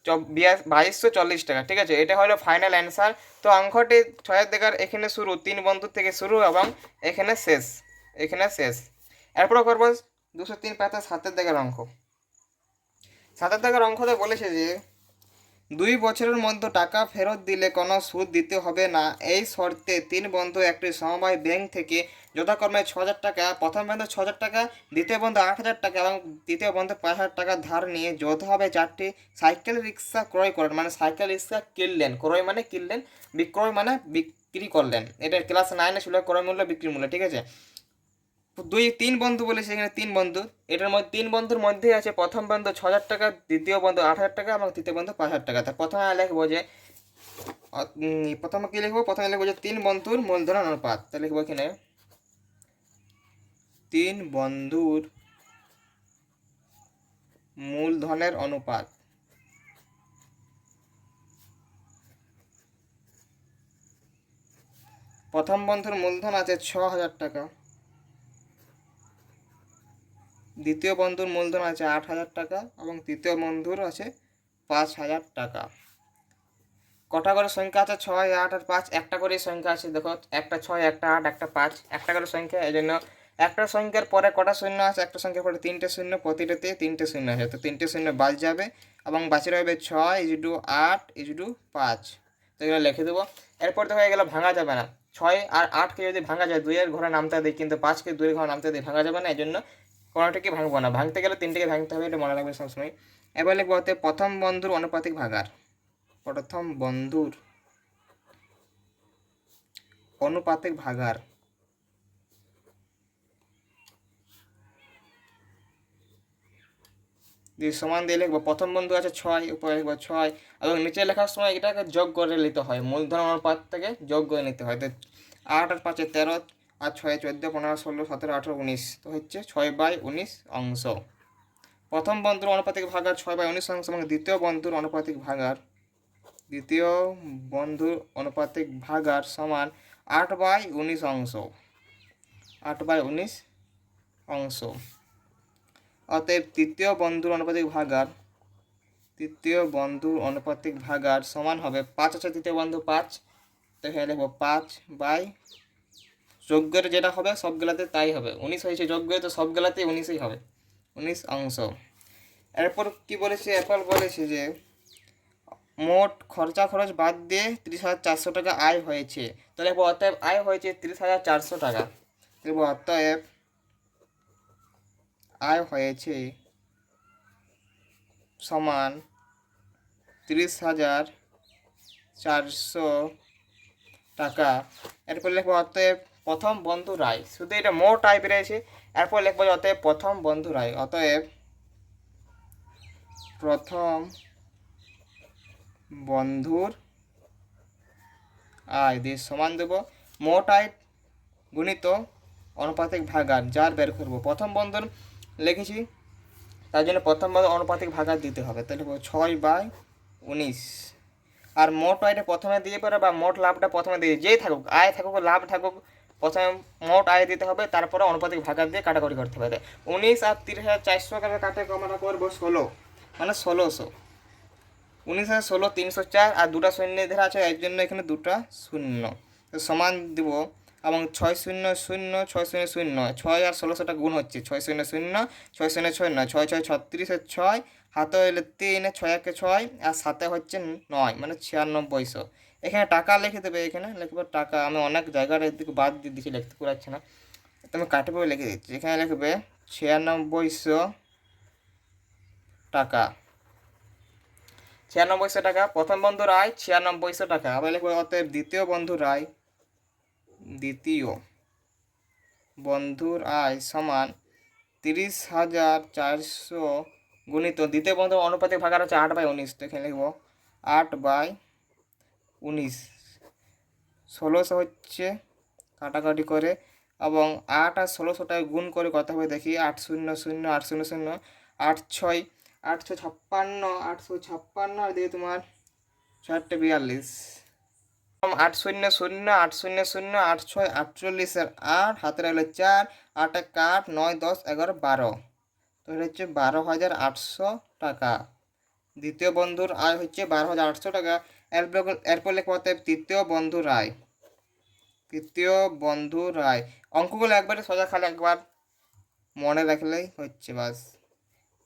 2240 টাকা। ঠিক আছে, এটা হলো ফাইনাল অ্যান্সার। তো অঙ্কটি 6 দেখার এখানে শুরু, 3 বন্ধু থেকে শুরু এবং এখানে শেষ, এখানে শেষ। এরপরে করবো 203 পাতা 7 দেখার অঙ্ক। 7 দেখার অঙ্কতে বলেছে যে 2 বছরের মধ্যে টাকা ফেরত দিলে কোনো সুদ দিতে হবে না, এই শর্তে 3 বন্ধু একটি সমবায় ব্যাংক থেকে যথাক্রমে 6000 টাকা, প্রথম বন্ধু 6000 টাকা, দ্বিতীয় বন্ধু 8000 টাকা এবং তৃতীয় বন্ধু 5000 টাকা ধার নিয়ে যৌথভাবে 4টি সাইকেল রিক্সা ক্রয় করেন, মানে সাইকেল রিক্সা কিনলেন, ক্রয় মানে কিনলেন, বিক্রয় মানে বিক্রি করলেন। এটা ক্লাস 9-এ ছিল, ক্রয় মূল্য বিক্রি মূল্য। ঠিক আছে, 3 বন্ধু বলেছে এখানে, 3 বন্ধু, এটার মধ্যে 3 বন্ধুর মধ্যে আছে প্রথম বন্ধু 6000 টাকা, দ্বিতীয় বন্ধু 8000 টাকা এবং তৃতীয় বন্ধু 5000 টাকা। তা প্রথমে লিখবো যে প্রথমে কি লিখবো, প্রথমে লিখবো যে 3 বন্ধুর মূলধন অনুপাত। তা লিখবো এখানে 3 বন্ধুর মূলধনের অনুপাত। প্রথম বন্ধুর মূলধন আছে 6000 টাকা, দ্বিতীয় বন্ধুর মূলধন আছে 8000 টাকা এবং তৃতীয় বন্ধুর আছে 5000 টাকা। কটা করে সংখ্যা আছে? 6, 8 আর 5, একটা করে সংখ্যা আছে। দেখো, একটা 6, একটা 8, একটা 5, একটা করে সংখ্যা। এই জন্য একটা সংখ্যার পরে কটা শূন্য আছে? একটা সংখ্যার পরে 3টে শূন্য, প্রতিটাতে 3টে শূন্য আছে, তো 3টে শূন্য বাদ যাবে এবং বাকি রইবে 6 = 8 = 5। তো এগুলো লিখে দেবো। এরপর দেখো এগুলো ভাঙা যাবে না, 6 আর 8কে যদি ভাঙা যায় 2 এর ঘরে নামতে দিই, কিন্তু 5কে 2 এর ঘরে নামতে দিই, ভাঙা যাবে না। এই জন্য কোনোটাকে ভাঙবো না, ভাঙতে গেলে 3টেকে ভাঙতে হবে, এটা মনে রাখবে সবসময়। এবার লিখবো অতএব প্রথম বন্ধুর অনুপাতিক ভাগার, প্রথম বন্ধুর অনুপাতিক ভাগার দিয়ে সমান দিয়ে লিখবো প্রথম বন্ধু আছে 6, উপরে লিখবো 6 এবং নিচে লেখার সময় এটাকে যোগ করে নিতে হয়, মূলধন অনুপাত থেকে যোগ করে নিতে হয়। তো 8 আর 5 13, আর 6 14, 15 16 17 18 19, তো হচ্ছে 6/19 অংশ। প্রথম বন্ধুর অনুপাতিক ভাগার 6/19 অংশ এবং দ্বিতীয় বন্ধুর অনুপাতিক ভাগার, দ্বিতীয় বন্ধুর অনুপাতিক ভাগার সমান 8/19 অংশ, 8/19 অংশ। অতএব তৃতীয় বন্ধুর অনুপাতিক ভাগার, তৃতীয় বন্ধুর অনুপাতিক ভাগার সমান হবে 5 আছে তৃতীয় বন্ধু 5, তো এখানে লিখবো 5/ যোগ্যের যেটা হবে সবগুলাতে তাই হবে, 19 হয়েছে যোগ্য, তো সবগুলাতেই 19ই হবে, 19 অংশ। এরপর কি বলেছে, এরপর বলেছে যে মোট খরচা খরচ বাদ দিয়ে 30,400 টাকা আয় হয়েছে। তাহলে অতএব আয় হয়েছে 30,400 টাকা। অতএব আয় হয়েছে সমান 30,400 টাকা। এরপর লিখবো অতএব প্রথম বন্ধুর আয়, শুধু এটা মোট আয় বেরিয়েছে। এরপর লিখবো অতএব প্রথম বন্ধুর আয়, অতএব প্রথম বন্ধুর আয় দিয়ে সমান দেবো মোট আয় গুণিত অনুপাতিক ভাগার, যার বের করবো। প্রথম বন্ধুর লিখেছি, তার জন্য প্রথম বন্ধুর অনুপাতিক ভাগার দিতে হবে, তাহলে 6/19। আর মোট আয়টা প্রথমে দিয়ে পারে বা মোট লাভটা প্রথমে দিয়ে, যেই থাকুক, আয় থাকুক লাভ থাকুক, প্রথমে মোট আয় দিতে হবে, তারপরে অনুপাতিক ভাগার দিয়ে কাটাকাটি করতে হবে। 19 আর 30,400 কাটে আমরা করবো 16, মানে 1600। 19 আর 16 304, আর দুটা শূন্য ধরা আছে, এর জন্য এখানে দুটা শূন্য, তো সমান দিব। এবং 6 0 0 6 0 0, 6 আর 1600টা গুণ হচ্ছে, 6 0 0 6 0 6 9, 6 6 36 6, হাতে হইলে 3, 6 একে 6 আর সাথে হচ্ছে 9 মানে 9600। এখানে টাকা লিখে দেবে, এখানে লিখবে টাকা। আমি অনেক জায়গার এদিকে বাদ দিয়ে দিচ্ছি, লিখতে পারছি না, তুমি কাটবে লিখে দিচ্ছি। এখানে লিখবে 9600 টাকা। 9600 টাকা প্রথম বন্ধুর আয়, 9600 টাকা। আবার লিখবে অতএব দ্বিতীয় বন্ধুর আয়, দ্বিতীয় বন্ধুর আয় সমান 30,400 গুণিত দ্বিতীয় বন্ধুর অনুপাতিক ভাগ হচ্ছে 8/19। তো এখানে লিখবো 8/19। 1600 হচ্ছে কাটাকাটি করে, এবং 8 আর 1600টাকে গুণ করে কত হবে দেখি। 800 800 8 856 856 আর দিয়ে তোমার 442। 800 800 86 48 আর 8 হাতে রাখলে 4, 8 এক 8, 9 10 11 12। তো এটা হচ্ছে 12,800 টাকা। দ্বিতীয় বন্ধুর আয় হচ্ছে 12,800 টাকা। এরপর লেখা হতে তৃতীয় বন্ধুর আয়, তৃতীয় বন্ধুর আয়। অঙ্কগুলো একবারে সোজা, খালি একবার মনে রাখলেই হচ্ছে বাস।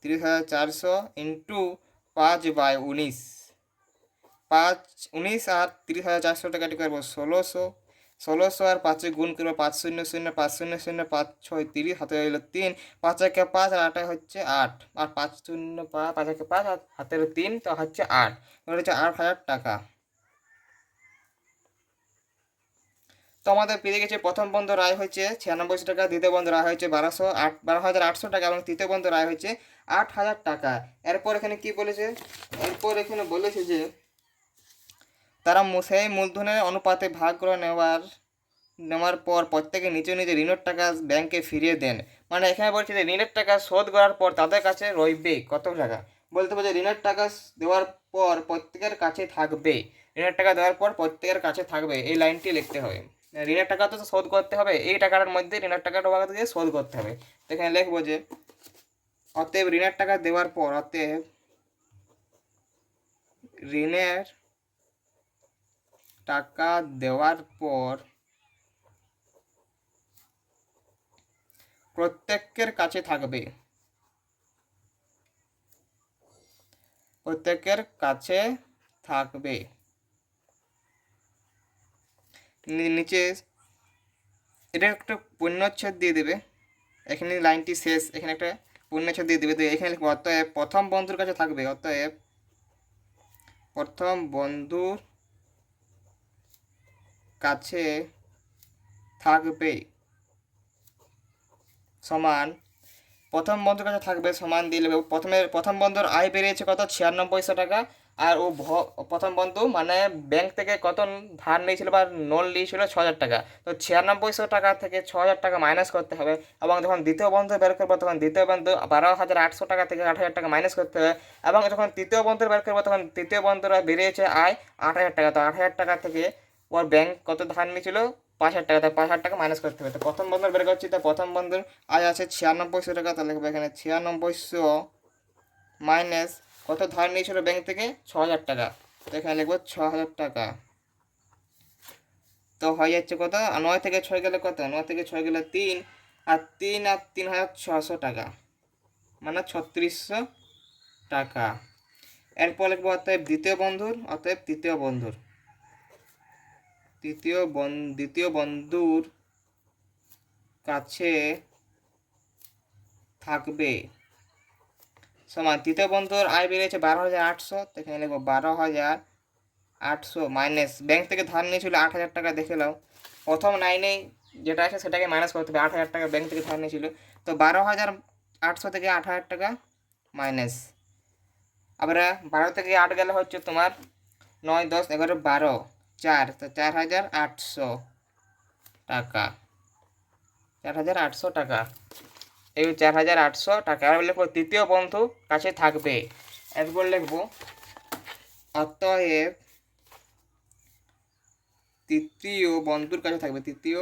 30,400 ইন্টু 5/19, 5 19 আর 30,400 টাকাটি করবো 1600। 1600 আর 5 গুণ করবো 500 500 5 6 30, হাতে হইল 3, 5 একে 5 আর 8 হচ্ছে 8, আর 5 0 5 একে 5 আর হাতের 3, তো হচ্ছে 8, হচ্ছে 8,000 টাকা। তো আমাদের পেয়ে গেছে প্রথম বন্ধুর আয় হচ্ছে 9600 টাকা, দ্বিতীয় বন্ধুর আয় হচ্ছে 12,800 টাকা, এবং তৃতীয় বন্ধুর আয় হচ্ছে 8,000 টাকা। এরপর এখানে কি বলেছে, এরপর এখানে বলেছে যে তারা সেই মূলধনের অনুপাতে ভাগ করে নেওয়ার পর প্রত্যেকে নিচে নিচে ঋণের টাকা ব্যাংকে ফিরিয়ে দেন। মানে এখানে বলছে যে ঋণের টাকা শোধ করার পর তাদের কাছে রইবে কত টাকা, বলতে পারছে ঋণের টাকা দেওয়ার পর প্রত্যেকের কাছে থাকবে, ঋণের টাকা দেওয়ার পর প্রত্যেকের কাছে থাকবে, এই লাইনটি লিখতে হবে। ঋণের টাকা তো শোধ করতে হবে, এই টাকাটার মধ্যে ঋণের টাকাটা দিয়ে শোধ করতে হবে। তো এখানে লিখবো যে অতএব ঋণের টাকা দেওয়ার পর, অতএব ঋণের টাকা দেওয়ার পর প্রত্যেকের কাছে থাকবে, প্রত্যেকের কাছে থাকবে। নিচে এটা একটা পূর্ণচ্ছেদ দিয়ে দেবে, এখানে লাইনটি শেষ, এখানে একটা পূর্ণচ্ছেদ দিয়ে দেবে। তো এখানে লিখবো অতএব প্রথম বন্ধুর কাছে থাকবে, অতএব প্রথম বন্ধুর কাছে থাকবে সমান, প্রথম বন্ধুর কাছে থাকবে সমান দিয়ে নেবে। প্রথম বন্ধুর আয় বেরিয়েছে কত, 9600 টাকা। আর ও প্রথম বন্ধু মানে ব্যাংক থেকে কত ধার নিয়েছিল বা লোন নিয়েছিল 6,000 টাকা। তো 9600 টাকা থেকে 6,000 টাকা মাইনাস করতে হবে, এবং যখন দ্বিতীয় বন্ধু বের করবো তখন দ্বিতীয় বন্ধু 12,800 টাকা থেকে 8,000 টাকা মাইনাস করতে হবে, এবং যখন তৃতীয় বন্ধু বের করবো তখন তৃতীয় বন্ধুরা বেরিয়েছে আয় 8,000 টাকা। তো 8,000 টাকা থেকে ওর ব্যাংক কত ধার নিয়েছিল 5,000 টাকা, তাই 5,000 টাকা মাইনাস করতে হবে। তো প্রথম বন্ধুর বের করছি, তো প্রথম বন্ধুর আয় আছে 9600 টাকা, তাহলে লিখবো এখানে 9600 মাইনাস কত ধার নিয়েছিল ব্যাংক থেকে 6,000 টাকা, তো এখানে লিখবো 6,000 টাকা। তো হয়ে যাচ্ছে কত, 9 থেকে 6 গেলে কত, 9 থেকে 6 গেলে 3, আর 3 আর 3,600 টাকা মানে 3600 টাকা। এরপর লিখবো অতএব দ্বিতীয় বন্ধুর, অতএব তৃতীয় বন্ধুর, দ্বিতীয় বন্ধুর কাছে থাকবে সমান, তৃতীয় বন্ধুর আয় বেরিয়েছে 12,800, তো এখানে লিখবো 12,800 মাইনাস ব্যাংক থেকে ধার নিয়েছিল 8,000 টাকা, দেখে নাও প্রথম লাইনেই যেটা আছে সেটাকে মাইনাস করতে হবে। 8,000 টাকা ব্যাংক থেকে ধার নিয়েছিল, তো 12,800 থেকে 8,000 টাকা মাইনাস, আবার 12 থেকে 8 গেলে হচ্ছে তোমার 9 10 11 12 4, তো 4,800 টাকা, 4,800 টাকা, এই 4,800 টাকা। আর লিখবো তৃতীয় বন্ধু কাছে থাকবে, এরপর লিখবো অতএব তৃতীয় বন্ধুর কাছে থাকবে, তৃতীয়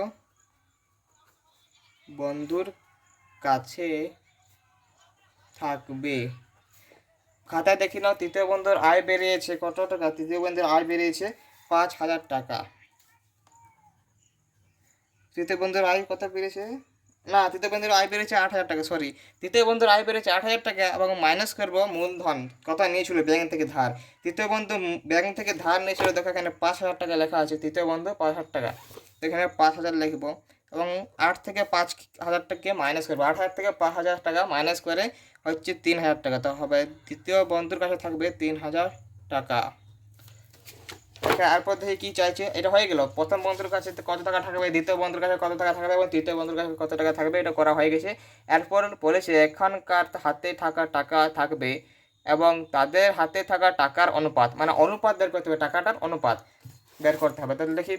বন্ধুর কাছে থাকবে। খাতায় দেখি নাও তৃতীয় বন্ধুর আয় বেরিয়েছে কত টাকা, তৃতীয় বন্ধুর আয় বেরিয়েছে 5,000 টাকা। তৃতীয় বন্ধুর আয় কত বেরিয়েছে, না, তৃতীয় বন্ধুর আয় বেড়েছে 8,000 টাকা, সরি, তৃতীয় বন্ধুর আয় বেড়েছে 8,000 টাকা এবং মাইনাস করবো মূলধন কত নিয়েছিল ব্যাংক থেকে ধার। তৃতীয় বন্ধু ব্যাংক থেকে ধার নিয়েছিল, দেখো এখানে 5,000 টাকা লেখা আছে, তৃতীয় বন্ধু 5,000 টাকা, তো এখানে 5,000 লিখবো এবং 8 থেকে 5,000 টাকা মাইনাস করবো, 8,000 থেকে 5,000 টাকা মাইনাস করে হচ্ছে 3,000 টাকা, তো হবে তৃতীয় বন্ধুর কাছে থাকবে 3,000 টাকা। এরপর দেখি কি চাইছে, এটা হয়ে গেল। প্রথম বন্ধুর কাছে কত টাকা থাকবে, দ্বিতীয় বন্ধুর কাছে কত টাকা থাকবে এবং তৃতীয় বন্ধুর কাছে কত টাকা থাকবে, এটা করা হয়ে গেছে। এরপর বলেছে এখানকার হাতে থাকা টাকা থাকবে এবং তাদের হাতে থাকা টাকার অনুপাত, মানে অনুপাত বের করতে হবে, টাকাটার অনুপাত বের করতে হবে। তাহলে দেখি,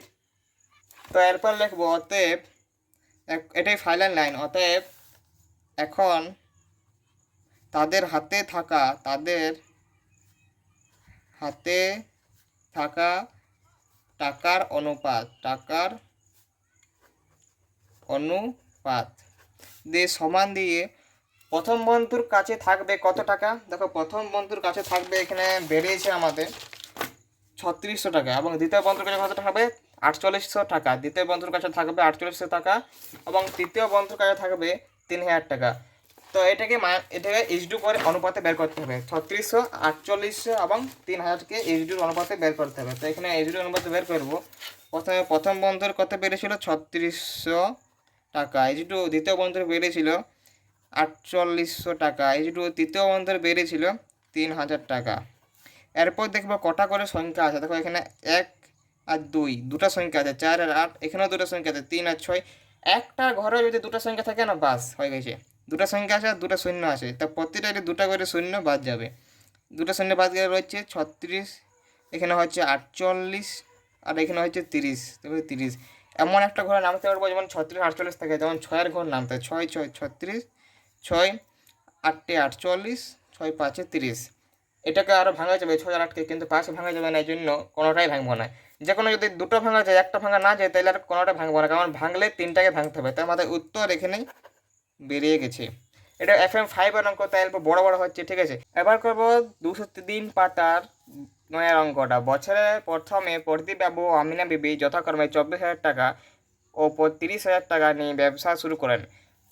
তো এরপর লিখবো অতএব, এটাই ফাইনাল লাইন, অতএব এখন তাদের হাতে থাকা টাকার অনুপাত দিয়ে সমান দিয়ে প্রথম বন্ধুর কাছে থাকবে কত টাকা, দেখো প্রথম বন্ধুর কাছে থাকবে, এখানে বেরিয়েছে আমাদের 3600 টাকা এবং দ্বিতীয় বন্ধুর কাছে কত টাকা হবে 4800 টাকা, দ্বিতীয় বন্ধুর কাছে থাকবে 4800 টাকা এবং তৃতীয় বন্ধুর কাছে থাকবে 3,000 টাকা। তো এটাকে ইসডু করে অনুপাতে বের করতে হবে, 3600, 4800 এবং 3,000কে ইসডুর অনুপাতে বের করতে হবে। তো এখানে ইসডুর অনুপাতে বের করবো, প্রথমে প্রথম বন্ধুর কত বেড়েছিল 3600 টাকা, ইসডু দ্বিতীয় বন্ধুর বেড়েছিল 4800 টাকা, ইসডু তৃতীয় বন্ধুর বেড়েছিল 3,000 টাকা। এরপর দেখবো কটা করে সংখ্যা আছে, দেখো এখানে 1 আর 2 দুটা সংখ্যা আছে, 4 আর 8 এখানেও দুটো সংখ্যা আছে, 3 আর 6, একটা ঘরে যদি দুটো সংখ্যা থাকে না বাস হয়ে গেছে, দুটো সংখ্যা আছে আর দুটো শূন্য আছে, তা প্রতিটারই দুটা করে শূন্য বাদ যাবে, দুটো শূন্য বাদ গেলে রয়েছে 36, এখানে হচ্ছে 48 আর এখানে হচ্ছে 30, তবে 30 এমন একটা ঘরে নামতে পারবো যেমন 36 48 থাকে, যেমন 6-এর ঘর নামতে 6 6 36, 6 8 48, 6 5 30, এটাকে আরও ভাঙা যাবে 6 আর 8কে, কিন্তু 5 ভাঙা যাবে না, এই জন্য কোনোটাই ভাঙবো না। যে কোনো যদি দুটো ভাঙা যায় একটা ভাঙা না যায় তাহলে আর কোনোটা ভাঙবো না, কারণ ভাঙলে তিনটাকে ভাঙতে হবে, তার মাথায় উত্তর এখানেই বেরিয়ে গেছে। এটা FM5 এর অঙ্ক, তাই অল্প বড় বড় হচ্ছে, ঠিক আছে। এবার করবো 203 পাতার 9 অঙ্কটা। বছরের প্রথমে প্রদীপবাবু ও আমিনা বিবি যথাক্রমে 24,000 টাকা ও 30,000 টাকা নিয়ে ব্যবসা শুরু করেন।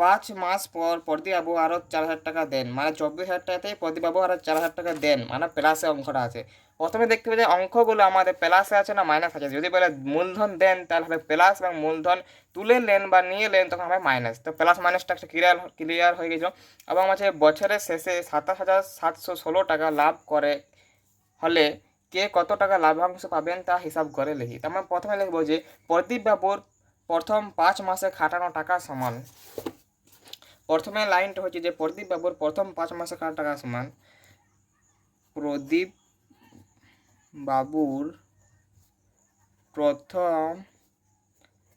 5 মাস পর প্রদীপবাবু আরও 4,000 টাকা দেন, মানে 24,000 টাকাতেই প্রদীপবাবু আরও 4,000 টাকা দেন, মানে প্লাসে অঙ্কটা আছে। প্রথমে দেখতে হবে যে অঙ্কগুলো আমাদের প্লাসে আছে না মাইনাস আছে, যদি বলে মূলধন দেন তাহলে হবে প্লাস এবং মূলধন তুলে নেন বা নিয়ে নেন তখন হবে মাইনাস, তো প্লাস মাইনাসটা একটা ক্লিয়ার হয়ে গেছিল। এবং আছে বছরের শেষে 27,716 টাকা লাভ করে হলে কে কত টাকা লাভাংশ পাবেন তা হিসাব করে লিখি। তার মানে প্রথমে লিখবো যে প্রদীপবাবুর প্রথম 5 মাসে খাটানো টাকা সমান, প্রথমে লাইনটা হচ্ছে যে প্রদীপবাবুর প্রথম 5 মাসে খাটানো টাকা সমান প্রদীপ বাবুর প্রথম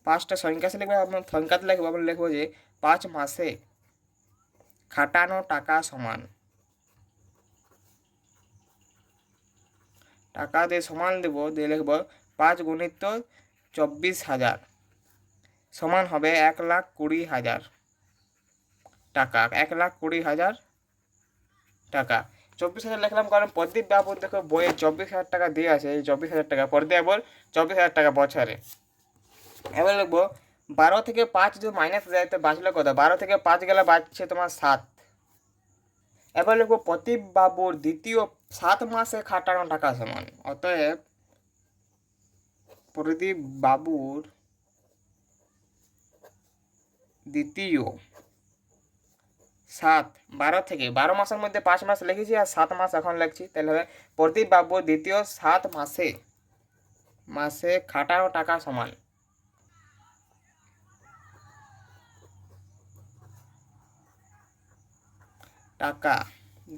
5টা সংখ্যা লিখবো, সংখ্যাতে লিখবো, আমরা লিখবো যে 5 মাসে খাটানো টাকা সমান, টাকা দিয়ে সমান দেবো, দিয়ে লিখবো 5 গুণিত 24,000 সমান হবে 1,20,000 টাকা, 1,20,000 টাকা। 24,000 লিখলাম কারণ প্রদীপ বাবুর দেখো বইয়ে 24,000 টাকা দিয়ে আছে, এই 24,000 টাকা প্রদীপ বাবুর 24,000 টাকা বছরে। এবার লিখবো 12 থেকে 5 যদি মাইনাস যায় তো বাঁচলো কত, 12 থেকে 5 গেলে বাঁচছে তোমার 7। এবার লিখবো প্রদীপ বাবুর দ্বিতীয় 7 মাসে খাটানো টাকা সমান, অতএব প্রদীপ বাবুর দ্বিতীয় 12 থেকে 12 মাসের মধ্যে 5 মাস লিখেছি আর 7 মাস এখন লিখছি, তাহলে হবে প্রদীপ বাবুর দ্বিতীয় 7 মাসে খাটানো টাকা সমান টাকা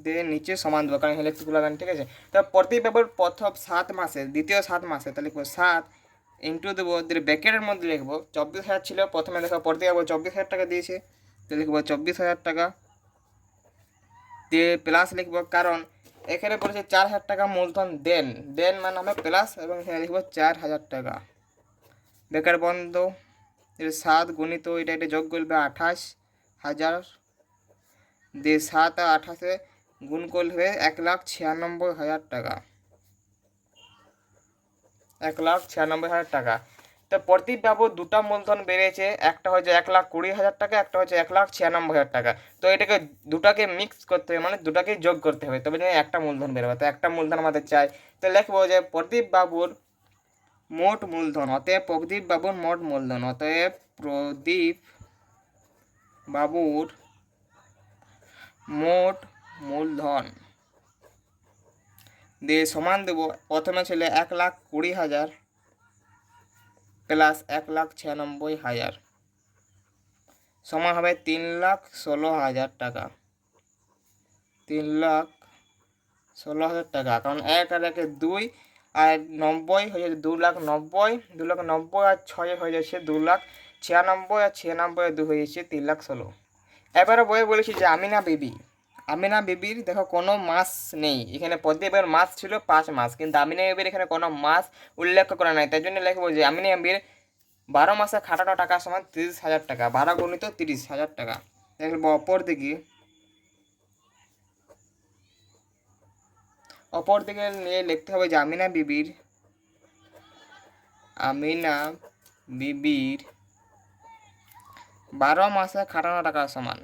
দিয়ে নিচে সমান দেবো, কারণ হেলেক্সগুলো লাগান, ঠিক আছে। তো প্রদীপ বাবুর প্রথম 7 মাসে দ্বিতীয় 7 মাসে, তাহলে লিখবো 7 ইন্টু দেবো, ব্যাকেটের মধ্যে লিখবো 24,000 ছিল প্রথমে, দেখো প্রদীপ বাবু 24,000 টাকা দিয়েছে, তো লিখবো 24,000 টাকা দিয়ে প্লাস লিখবো, কারণ এখানে বলেছে 4,000 টাকা মূলধন দেন মানে হবে প্লাস, এবং এখানে লিখবো 4,000 টাকা, বেকার বন্ধ, 7 গুণিত এটা যোগ করবে 28,000 দিয়ে 7 আর 28 গুণ করলে 1,96,000 টাকা, 1,96,000 টাকা। তো প্রদীপ বাবু দুটো মূলধন বেড়েছে, একটা হচ্ছে 1,20,000 টাকা, একটা হচ্ছে 1,96,000 টাকা। তো এটাকে দুটাকে মিক্স করতে হবে, মানে দুটাকে যোগ করতে হবে, তবে একটা মূলধন বেরোবে। তো একটা মূলধন আমাদের চাই। তো লিখবো যে প্রদীপ বাবুর মোট মূলধন, অতএব প্রদীপ বাবুর মোট মূলধন, অতএব প্রদীপ বাবুর মোট মূলধন দিয়ে সমান দেবো, প্রথমে ছিল 1,20,000 প্লাস 1,96,000 সমান হবে 3,16,000 টাকা। 3,16,000 টাকা, কারণ 1 আর 1 2 আর 90 হয়ে যাচ্ছে 2,90,000, 2,90,000 আর 6 হয়ে যাচ্ছে 2,96,000, আর 96 আর 2 হয়ে যাচ্ছে 3,16,000। এবারে বইয়ে বলেছি যে আমিনা বিবির দেখো কোনো মাস নেই এখানে। প্রদীপের মাস ছিল 5 মাস, কিন্তু আমিনা বিবির এখানে কোনো মাস উল্লেখ করা নাই। তাই জন্য লিখবো যে আমিনা বিবির 12 মাসে খাটানো টাকা সমান 30,000 টাকা, 12 গুণিত 30,000 টাকা। দেখবো অপর দিকে নিয়ে লিখতে হবে যে আমিনা বিবির 12 মাসে খাটানো টাকা সমান,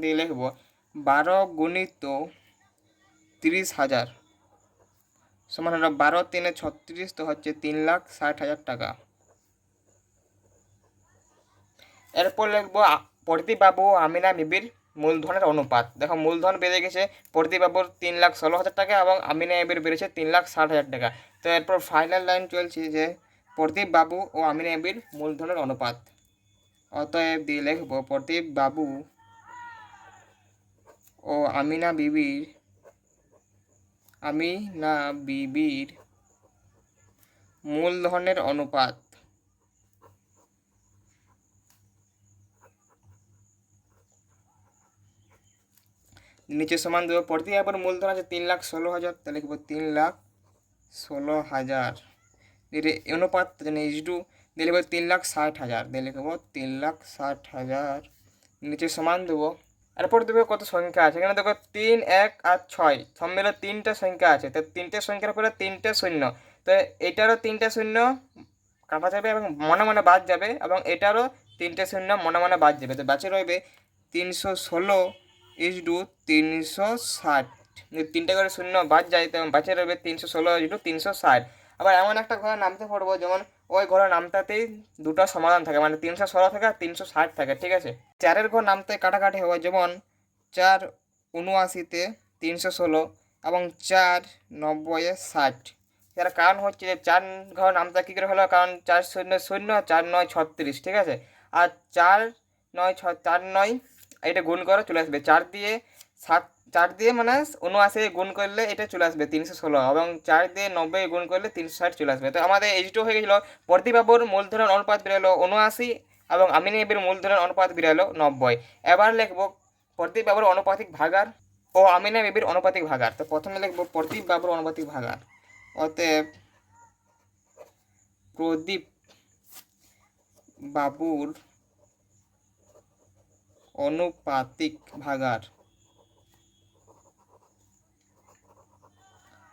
দিয়ে লিখব 12 গুণিত 30,000 সমান হলো 12 3 36, তো হচ্ছে 3,60,000 টাকা। এরপর লিখবো প্রদীপ বাবু আমিনা বিবির মূলধনের অনুপাত। দেখো মূলধন বেড়ে গেছে, প্রদীপ বাবুর 3,16,000 টাকা এবং আমিনা বিবির বেড়েছে 3,60,000 টাকা। তো এরপর ফাইনাল লাইন চলছে যে প্রদীপ বাবু ও আমিনা বিবির মূলধনের অনুপাত, অতএব দিয়ে লিখবো প্রদীপ বাবু ও আমিনা বিবির মূলধনের অনুপাত নিচে সমান দেবো। প্রদীপ বাবুর মূলধন আছে 3,16,000, তাহলে লিখবো 3,16,000 এর অনুপাত ইজটু দিয়ে লিখবো 3,60,000, দিয়ে লিখবো 3,60,000 নিচে সমান দেবো। এরপর দেবে কত সংখ্যা আছে, এখানে দেখো 3 1 আর 6 সব মিলে 3টে সংখ্যা আছে। তো 3টে সংখ্যার পরে 3টে শূন্য, তো এটারও 3টে শূন্য কাটা যাবে এবং মনে মনে বাদ যাবে, এবং এটারও 3টে শূন্য মনে মনে বাদ যাবে। তো বাঁচে রইবে 316 ইজটু 360, যদি 3টে করে শূন্য বাদ যায় তো বাঁচে রইবে 316 ইজটু 360। আবার এমন একটা ঘরে নামতে পারবো যেমন ওই ঘরের নামটাতেই দুটো সমাধান থাকে, মানে 316 থাকে আর 360 থাকে, ঠিক আছে। 4-এর ঘর নামতে কাটাকাটি হবে, যেমন 4 79-তে 316 এবং 4 90-এ 60। এর কারণ হচ্ছে যে 4 ঘর নামটা কী করে হলো, কারণ 4 শূন্য শূন্য, 4 9 36, ঠিক আছে। আর 4 9 4 9 এটা গুণ করে চলে আসবে 4 দিয়ে 7, 4 দিয়ে মানে 79 গুণ করলে এটা চলে আসবে 316, এবং 4 দিয়ে 90 গুণ করলে 360 চলে আসবে। তো আমাদের এইটু হয়ে গেছিলো প্রদীপ বাবুর মূলধনের অনুপাত বেরোলো 79 এবং আমিনা বিবির মূলধনের অনুপাত বেরোলো 90। এবার লিখবো প্রদীপ বাবুর অনুপাতিক ভাগার ও আমিনা বিবির অনুপাতিক ভাগার। তো প্রথমে লিখবো প্রদীপ বাবুর অনুপাতিক ভাগার, অতএব প্রদীপ বাবুর অনুপাতিক ভাগার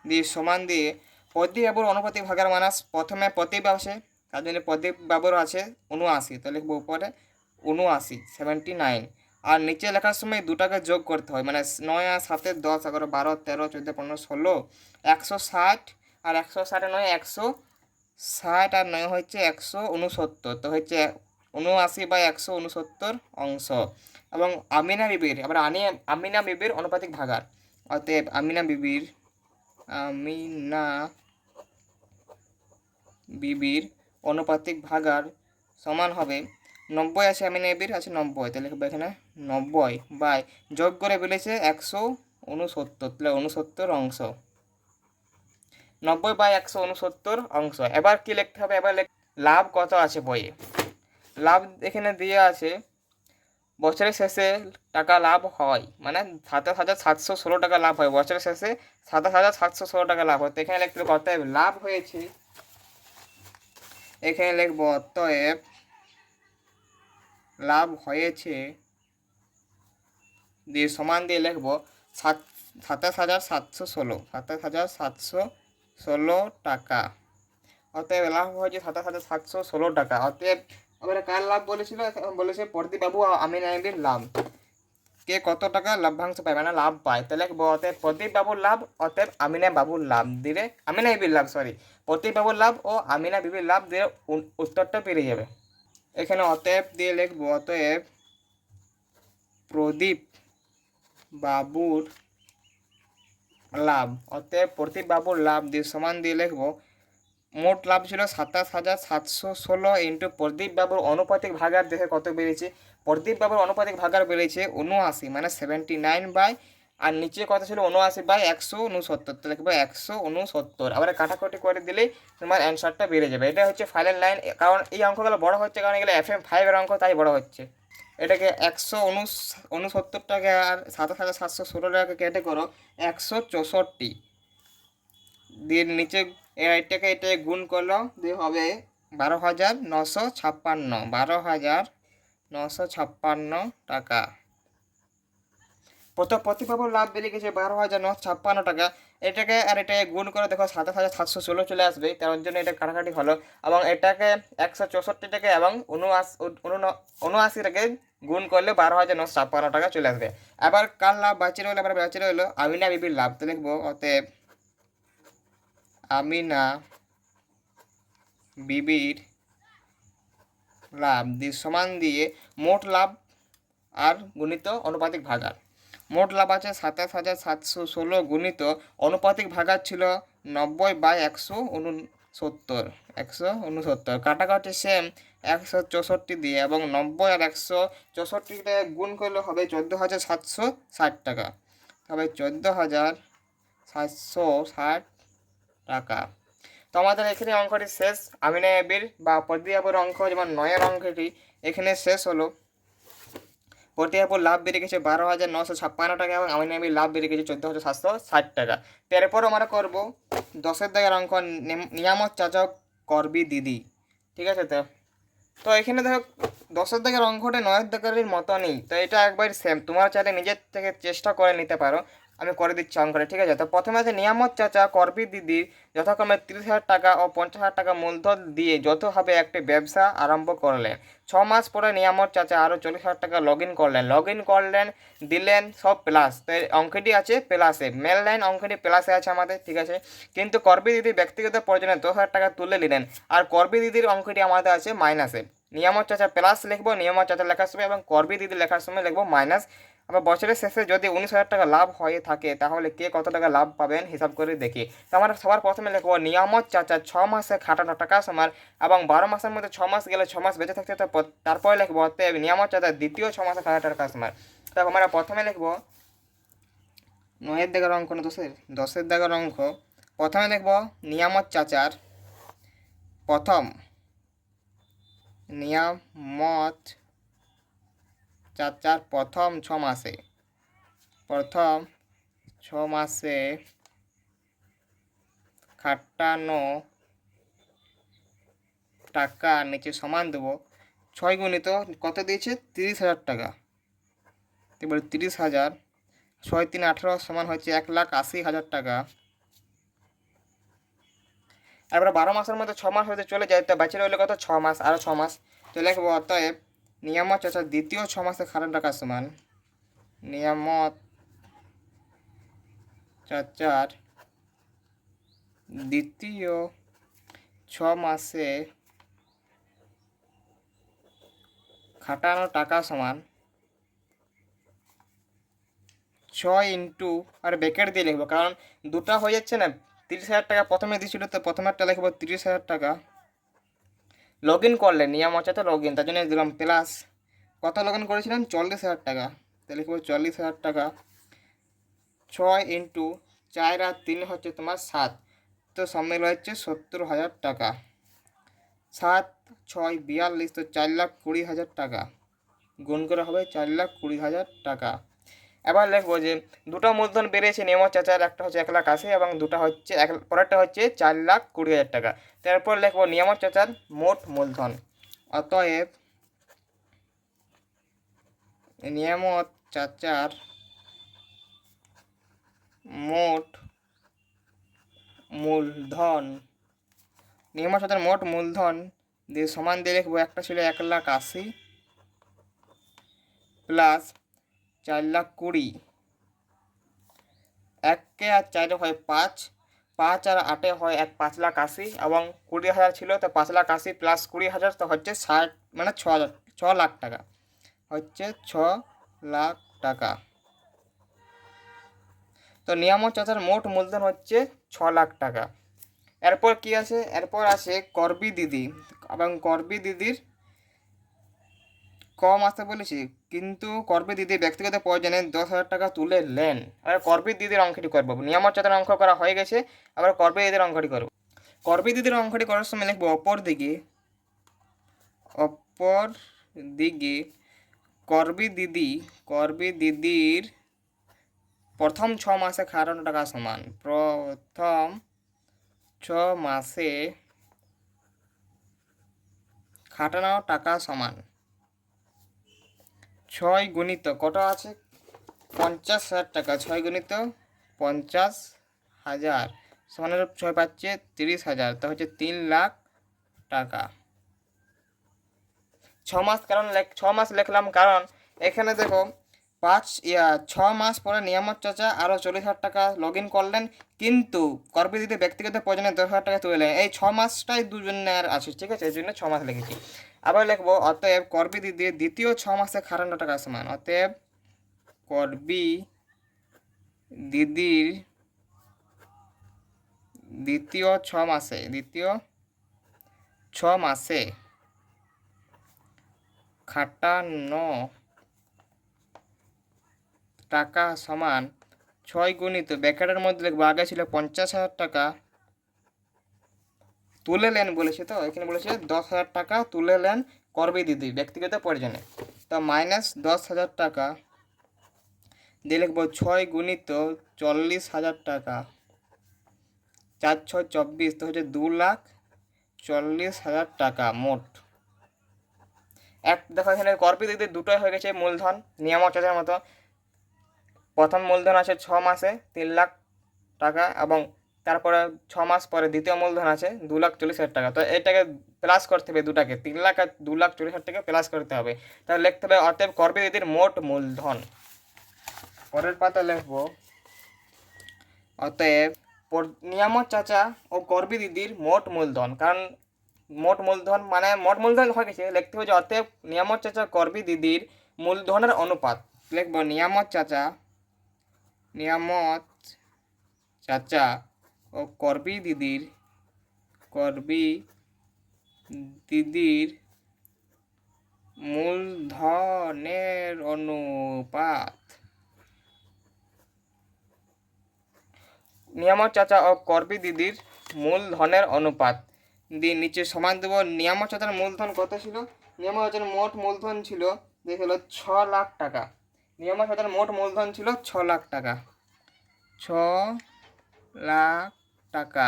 দিয়ে সমান দিয়ে প্রদীপ বাবুর অনুপাতিক ভাগার মানে প্রথমে প্রদীপ আছে, তার জন্য প্রদীপ বাবুর আছে 79, তাহলে লিখবো উপরে 79 79, আর নিচে লেখার সময় দুটাকে যোগ করতে হয়, মানে 9 আর 7 10 11 12 13 14 15 16 160, আর 160 9 160, আর 9 হচ্ছে 169, তো হচ্ছে 79/169 অংশ। এবং আমিনা বিবির অনুপাতিক ভাগার, অতএব আমিনা বিবির অনুপাতিক ভাগার সমান হবে 90 আছে, আমিনা বিবির আছে 90, তাহলে লিখবো এখানে 90 বাই যোগ করে বলেছে 169, তাহলে 69 অংশ, 90/169 অংশ। এবার কি লিখতে হবে, এবার লাভ কত আছে বইয়ে। লাভ এখানে দিয়ে আছে বছরের শেষে টাকা লাভ হয়, মানে 27,716 টাকা লাভ হয়, বছরের শেষে 27,716 টাকা লাভ হয়। তো এখানে লিখতে হবে অতএব লাভ হয়েছে, এখানে লিখবো অতএব লাভ হয়েছে দিয়ে সমান দিয়ে লিখবো 27,716, 27,716 টাকা। অতএব লাভ হয়েছে 27,716 টাকা। অতএব এবারে কার লাভ বলেছিল? বলেছে প্রদীপবাবু ও আমিনা বিবির লাভ। কে কত টাকা লাভ্যাংশ পায়, মানে লাভ পায়, তাহলে অতএব প্রদীপ বাবুর লাভ, অতএব আমিনা বাবুর লাভ দিলে, আমিনা বিবির লাভ, সরি, প্রদীপ বাবুর লাভ ও আমিনা বিবির লাভ দিয়ে উত্তরটা পেরিয়ে যাবে। এখানে অতএব দিয়ে লিখবো, অতএব প্রদীপ বাবুর লাভ, অতএব প্রদীপ বাবুর লাভ দিয়ে সমান দিয়ে লিখবো মোট লাভ ছিল 27,716 ইন্টু প্রদীপ বাবুর অনুপাতিক ভাগার, দেখে কত বেড়েছে, প্রদীপ বাবুর অনুপাতিক ভাগার বেড়েছে 79, মানে 79 বাই, আর নিচে কত ছিল 79/169, তো লিখবো 169। আবার কাটাকুটি করে দিলেই তোমার অ্যান্সারটা বেড়ে যাবে। এটা হচ্ছে ফাইনাল লাইন, কারণ এই অঙ্কগুলো বড় হচ্ছে, কারণ এগুলো FM5 এর অঙ্ক, তাই বড় হচ্ছে। এটাকে 169টাকে আর 27,716 টাকাকে কেটে করো 164 দিয়ে নিচে এটাকে গুণ করলো দিয়ে হবে 12,956, 12,956 টাকা। প্রতিবাবুর লাভ বেরিয়ে গেছে 12,956 টাকা। এটাকে আর এটাকে গুণ করে দেখো 27,716 চলে আসবে, তার জন্য এটা কাটাকাটি হলো। এবং এটাকে 164টাকে এবং 79টাকে গুণ করলে 12,956 টাকা চলে আসবে। আবার কার লাভ বাঁচে রইলো? আবার বাঁচে রইলো আমিনা বিবির লাভ, তো লিখবো অতএব আমিনা বিবির লাভ দিয়ে সমান দিয়ে মোট লাভ আর গুণিত অনুপাতিক ভাগার। মোট লাভ আছে 27,716 গুণিত অনুপাতিক ভাগার ছিল 90/169, 169 কাটাকাটি সেম 164 দিয়ে, এবং 90 আর 164 গুণ করলে হবে 14,760 টাকা, তবে 14,760 টাকা। তো আমাদের এখানে অঙ্কটি শেষ। আমিনা বিবির বা প্রদীপবাবুর অঙ্ক, যেমন 9 অঙ্কটি এখানে শেষ হলো। প্রদীপবাবুর লাভ বেড়ে গেছে 12,956 টাকা এবং আমিনা বিবির লাভ বেড়ে গেছে 14,760 টাকা। তো এরপর আমরা করবো 10এর দাগের অঙ্ক, নিয়ামত চাচা করবি দিদি, ঠিক আছে? তো এখানে দেখো 10এর দাগের অঙ্কটা 9এর দাগের মতো নেই, তো এটা একবার সেম, তোমার চাইলে নিজের থেকে চেষ্টা করে নিতে পারো। আমি করে দিচ্ছি অঙ্কটা, ঠিক আছে? তো প্রথমে আছে নিয়ামত চাচা করবি দিদি যথাক্রমে 30,000 টাকা ও 50,000 টাকা মূলধন দিয়ে যৌথভাবে একটি ব্যবসা আরম্ভ করলেন। 6 মাস পরে নিয়ামত চাচা আরও 40,000 টাকা লগ ইন করলেন, দিলেন সব প্লাস। তো এই অঙ্কটি আছে প্লাসে, মেল লাইন অঙ্কটি প্লাসে আছে আমাদের, ঠিক আছে? কিন্তু করবি দিদি ব্যক্তিগত প্রয়োজনে 10,000 টাকা তুলে নিলেন, আর করবি দিদির অঙ্কটি আমাদের আছে মাইনাসে। নিয়ামত চাচা প্লাস লিখবো নিয়ামত চাচা লেখার সময়, এবং করবি দিদি লেখার সময় লিখবো মাইনাস। আবার বছরের শেষে যদি 19,000 টাকা লাভ হয়ে থাকে তাহলে কে কত টাকা লাভ পাবেন হিসাব করে দেখি। তো আমরা সবার প্রথমে লিখবো নিয়ামত চাচা 6 মাসে খাটানো টাকা সমান, এবং 12 মাসের মধ্যে 6 মাস গেলে 6 মাস বেঁচে থাকতে, তো তারপরে লিখবো অতএব নিয়ামত চাচা দ্বিতীয় 6 মাসে খাটানো টাকা সমান। তো আমরা প্রথমে লিখবো 9এর দাগের অঙ্ক না 10এর দাগের অঙ্ক। প্রথমে লিখবো নিয়ামত চাচার প্রথম প্রথম 6 মাসে খাটানো টাকা নিচে সমান দেবো 6 গুণিত কত দিয়েছে 30,000 টাকা, এবার 30,000, 6 3 18 সমান হচ্ছে 1,80,000 টাকা। এবার 12 মাসের মধ্যে 6 মাস হতে চলে যায়, তো বাঁচে রইলে কত 6 মাস, আরও 6 মাস। তো লিখবো অতএব নিয়ামত চাচার দ্বিতীয় 6 মাসে খাটানো টাকা সমান নিয়ামত চাচার দ্বিতীয় 6 মাসে খাটানো টাকা সমান 6 ইন্টু, আর ব্যাকেট দিয়ে লিখবো কারণ দুটা হয়ে যাচ্ছে না। 30,000 টাকা প্রথমে দিয়েছিল, তো প্রথমেরটা লিখবো 30,000 টাকা লগ ইন করলেন, নিয়ামত চাচা লগ ইন, তার জন্য দিলাম প্লাস। কত লগ ইন করেছিলেন 40,000 টাকা, তাহলে লিখবো 40,000 টাকা। 6 ইন্টু 4 আর 3 হচ্ছে তোমার 7, তো সব মিলে হচ্ছে 70,000 টাকা। 7 6 42, তো 4,20,000 টাকা গুণ করে হবে 4,20,000 টাকা। এবার লিখবো যে দুটো মূলধন বেড়েছে নিয়ামত চাচার, একটা হচ্ছে 1,80,000 এবং দুটা হচ্ছে পরেরটা হচ্ছে 4,20,000 টাকা। তারপর লিখবো নিয়ামত চাচার মোট মূলধন, অতএব নিয়ামত চাচার মোট মূলধন, নিয়ম চাচার মোট মূলধন দিয়ে সমান দিয়ে লিখবো, একটা ছিল 1,80,000 প্লাস 4,20,000, 1 আর 4 হয় 5, 5 আর 8 হয় 5,80,000 এবং 20,000 ছিল তো 5,80,000 প্লাস 20,000 তো হচ্ছে 60, মানে 6 লাখ টাকা, হচ্ছে 6 লাখ টাকা। তো নিয়ামত চাচার মোট মূলধন হচ্ছে 6 লাখ টাকা। এরপর কি আছে, এরপর আছে করবি দিদি, এবং করবি দিদির কম আসতে বলেছি, কিন্তু করবি দিদি ব্যক্তিগত প্রয়োজনে 10,000 টাকা তুলে নেন। এবার করবি দিদির অঙ্কটি করবো, নিয়ামত চাচার অঙ্ক করা হয়ে গেছে, আবার করবি দিদির অঙ্কটি করবো। করবি দিদির অঙ্কটি করার সময় লিখবো অপর দিকে করবি দিদির প্রথম 6 মাসে খাটানো টাকা সমান, প্রথম 6 মাসে খাটানো টাকা সমান 6 গুণিত কত আছে 50,000 টাকা, 6 গুণিত 50,000 সমান 6 পাচ্ছে 30,000, তো হচ্ছে 3 লাখ টাকা। 6 মাস, কারণ 6 মাস লিখলাম কারণ এখানে দেখো 6 মাস পরে নিয়ামত চাচা আরও 40,000 টাকা লগ ইন করলেন, কিন্তু করবি দিদি ব্যক্তিগত প্রয়োজনে 10,000 টাকা তুলে নেন। এই 6 মাসটাই দুজনের আছে, ঠিক আছে, এই জন্য 6 মাস লিখেছি। আবার লিখবো অতএব করবি দিদির দ্বিতীয় 6 মাসে খাটানো টাকা সমান, অতএব করবি দিদির দ্বিতীয় 6 মাসে খাটানো টাকা সমান 6 গুণিত ব্যাকেটের মধ্যে লিখবো, আগে ছিল 50,000 টাকা তুলে নেন বলেছে, তো এখানে বলেছে 10,000 টাকা তুলে নেন করবি দিদি ব্যক্তিগত প্রয়োজনে, তো মাইনাস 10,000 টাকা দিয়ে লিখবো 6 গুণিত 40,000 টাকা, 4 6 24, তো হচ্ছে 2,40,000 টাকা মোট। দেখো এখানে করবি দিদির দুটোই হয়ে গেছে মূলধন নিয়ামক চাচার মতো। প্রথম মূলধন আছে 6 মাসে 3 লাখ টাকা, এবং তারপরে 6 মাস পরে দ্বিতীয় মূলধন আছে 2,40,000 টাকা। তো এটাকে প্লাস করতে হবে, দুটাকে 3 লাখ আর 2,40,000 টাকা প্লাস করতে হবে, তাহলে লিখতে হবে অতএব করবি দিদির মোট মূলধন। পরের পাতা লিখবো অতএব নিয়ামত চাচা ও করবি দিদির মোট মূলধন, কারণ মোট মূলধন মানে মোট মূলধন হয়ে গেছে, লিখতে হবে যে অতএব নিয়ামত চাচা করবি দিদির মূলধনের অনুপাত। লিখবো নিয়ামত চাচা ও করবি দিদির মূলধনের অনুপাত। নিয়ামত চাচা ও করবি দিদির মূলধনের অনুপাত দিয়ে নিচে সমান দেবো। নিয়ামত চাচার মূলধন কত ছিল, নিয়ামত চাচার মোট মূলধন ছিল দেখে হলো 6 লাখ টাকা, নিয়ামত চাচার মোট মূলধন ছিল 6 লাখ টাকা, 6 লাখ টাকা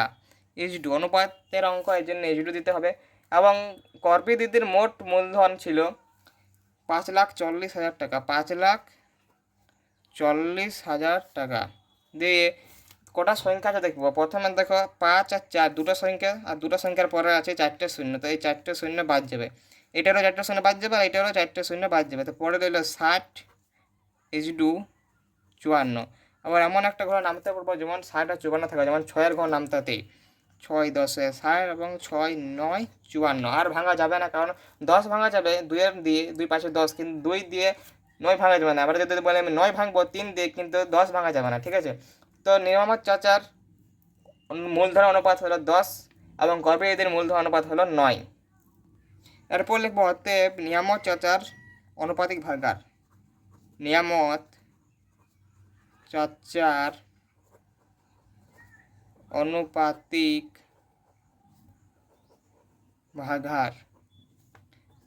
ইজডু অনুপাতের অঙ্ক, এই জন্য ইজডু দিতে হবে। এবং করবি দিদির মোট মূলধন ছিল 5,40,000 টাকা, 5,40,000 টাকা দিয়ে কটা সংখ্যা আছে দেখবো। প্রথমে দেখো 5 আর 4 দুটো সংখ্যা, আর দুটো সংখ্যার পরে আছে 4টে শূন্য, তো এই 4টে শূন্য বাদ যাবে, এটারও 4টে শূন্য বাদ যাবে, আর এটারও 4টে শূন্য বাদ যাবে, তো পরে রইল 60:54। আবার এমন একটা ঘর নামতে পারবো যেমন 60 আর 54 থাকবে, যেমন 6-এর ঘর নামতাতেই 6 10 60 এবং 6 9 54, আর ভাঙা যাবে না, কারণ 10 ভাঙা যাবে 2-এর দিয়ে, 2 5 10, কিন্তু 2 দিয়ে 9 ভাঙা যাবে না। আবার যদি বলে আমি 9 ভাঙবো 3 দিয়ে, কিন্তু 10 ভাঙা যাবে না, ঠিক আছে। তো নিয়ামত চাচার মূলধন অনুপাত হলো 10 এবং করবি দিদির মূলধন অনুপাত হলো 9। এরপর লিখবো অতএব নিয়ামত চাচার অনুপাতিক ভাগার, নিয়ামত চাচার অনুপাতিক ভাগার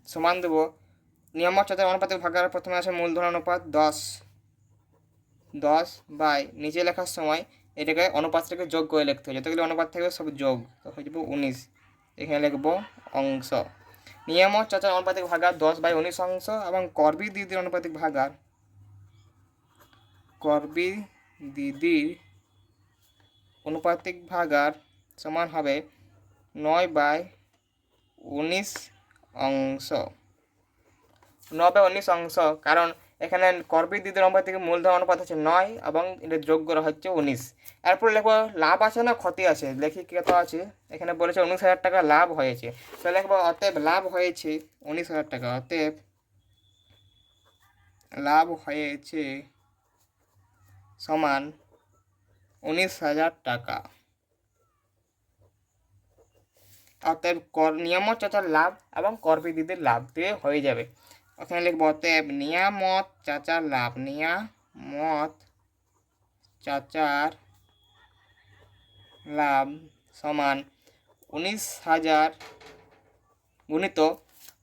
সমান দেবো। নিয়ামত চাচার অনুপাতিক ভাগার প্রথমে আছে মূলধন অনুপাত 10 বাই নিচে লেখার সময় এটাকে অনুপাতটাকে যোগ করে লিখতে হবে, যতগুলো অনুপাত থাকবে সব যোগ, তো হয়ে যাবে 19। এখানে লিখবো অংশ। নিয়ামত চাচার অনুপাতিক ভাগার 10/19 অংশ, এবং করবি দিদির অনুপাতিক ভাগার অনুপাতিক ভাগার সমান হবে 9/19 অংশ। 9/19 অংশ, কারণ এখানে করবৃদ্ধিদের অনুপাত থেকে মূলধন অনুপাত হচ্ছে 9 এবং এটা যোগ করা হচ্ছে 19। এরপর লিখবো লাভ আছে না ক্ষতি আছে, দেখি কত আছে। এখানে বলেছে 19,000 টাকা লাভ হয়েছে, তো লিখবো অতএব লাভ হয়েছে 19,000 টাকা। অতএব লাভ হয়েছে সমান 19,000 টাকা। অতএব নিয়ামত চাচার লাভ এবং করবৃদ্ধিদের লাভ দিয়ে হয়ে যাবে। ওখানে লিখবো অতএব নিয়ামত চাচার লাভ, নিয়ামত চাচার লাভ সমান 19,000 গুণিত,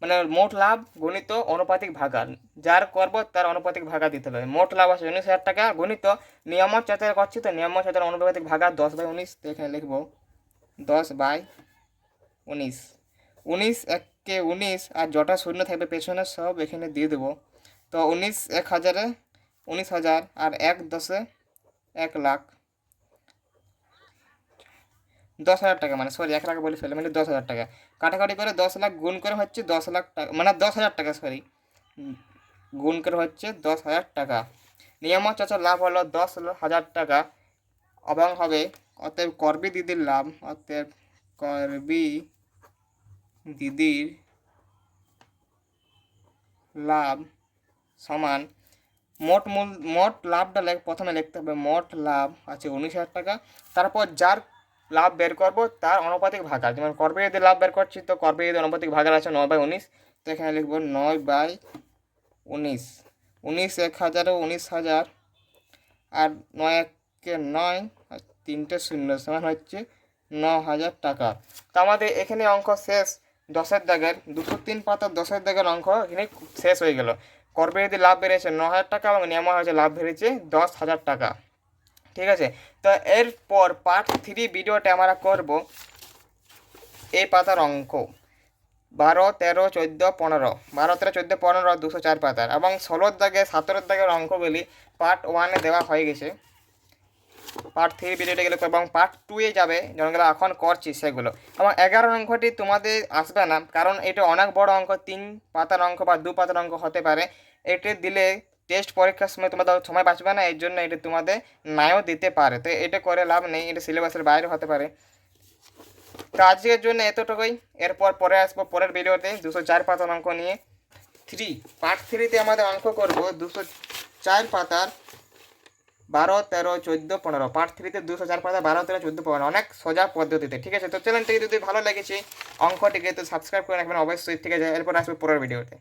মানে মোট লাভ গুণিত অনুপাতিক ভাগার, যার করবো তার অনুপাতিক ভাগা দিতে হবে। মোট লাভ আছে 19,000 টাকা গুণিত নিয়ামত চাচার করছি, তো নিয়ামত চাচার অনুপাতিক ভাগা 10/19। তো এখানে লিখবো 10/19। 19 একে 19 আর যটা শূন্য থাকবে পেছনে সব এখানে দিয়ে দেবো। তো 19 1,000-এ 19,000 আর 1 10-এ 1 লাখ, 10,000 টাকা, মানে সরি 1 লাখ বলে ফেলে, মানে 10,000 টাকা। কাটাকাটি করে 10 লাখ গুণ করে হচ্ছে 10 লাখ টাকা, মানে 10,000 টাকা, সরি গুণ করে হচ্ছে 10,000 টাকা। নিয়ামত চাচার লাভ হলো 10,000 টাকা এবং হবে অতএব করবৃদ্ধিদের লাভ, অতএব করবৃদ্ধিদের লাভ সমান মোট লাভটা প্রথমে লিখতে হবে। মোট লাভ আছে 19,000 টাকা, তারপর যার লাভ বের করবো তার অনুপাতিক ভাগার, যেমন করবৃদ্ধিদের লাভ বের করছি, তো করবৃদ্ধিদের অনুপাতিক ভাগার আছে 9/19। তো এখানে লিখবো 9/19। 19 1,000-এ 19,000 আর 9 1-এ 9 আর 3টে শূন্য সমান হচ্ছে 9,000 টাকা। তো আমাদের এখানে অঙ্ক শেষ। 10-এর দাগের 203 পাতার 10-এর দাগের অঙ্ক এখানে শেষ হয়ে গেল। করবৃদ্ধিদের লাভ বেড়েছে 9,000 টাকা এবং নিয়ামত হয়েছে লাভ বেড়েছে 10,000 টাকা। ঠিক আছে, তো এরপর পার্ট 3 ভিডিওতে আমরা করব এই পাতার অঙ্ক 12 13 14 15, 12 13 14 15 204 পাতার, এবং 16-এর দাগে 17-এর দাগের অঙ্কগুলি পার্ট 1-এ দেওয়া হয়ে গেছে। পার্ট 3 ভিডিওটা গেলে এবং পার্ট 2-এ যাবে, যেগুলো এখন করছি সেগুলো। এবং 11 অঙ্কটি তোমাদের আসবে না, কারণ এটা অনেক বড় অঙ্ক, 3 পাতার অঙ্ক বা 2 পাতার অঙ্ক হতে পারে। এটা দিলে টেস্ট পরীক্ষার সময় তোমাদের সময় বাঁচবে না, এর জন্য এটা তোমাদের নাও দিতে পারে। তো এটা করে লাভ নেই, এটা সিলেবাসের বাইরে হতে পারে। তো আজকের জন্য এতটুকুই। এরপর পরে আসবো পরের ভিডিওতে 204 পাতার অঙ্ক নিয়ে। পার্ট 3-তে আমাদের অঙ্ক করব 204 পাতার 12 13 14 15। পার্ট 3-তে 204 পাতা 12 13 14 15, অনেক সোজা পদ্ধতিতে। ঠিক আছে, তো চ্যানেলটিকে যদি ভালো লেগেছে অঙ্কটিকে তো সাবস্ক্রাইব করে রাখবেন অবশ্যই। ঠিক আছে, এরপর আসবে পরের ভিডিওতে।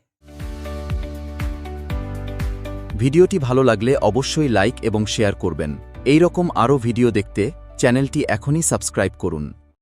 ভিডিওটি ভালো লাগলে অবশ্যই লাইক এবং শেয়ার করবেন। এই রকম আরও ভিডিও দেখতে চ্যানেলটি এখনই সাবস্ক্রাইব করুন।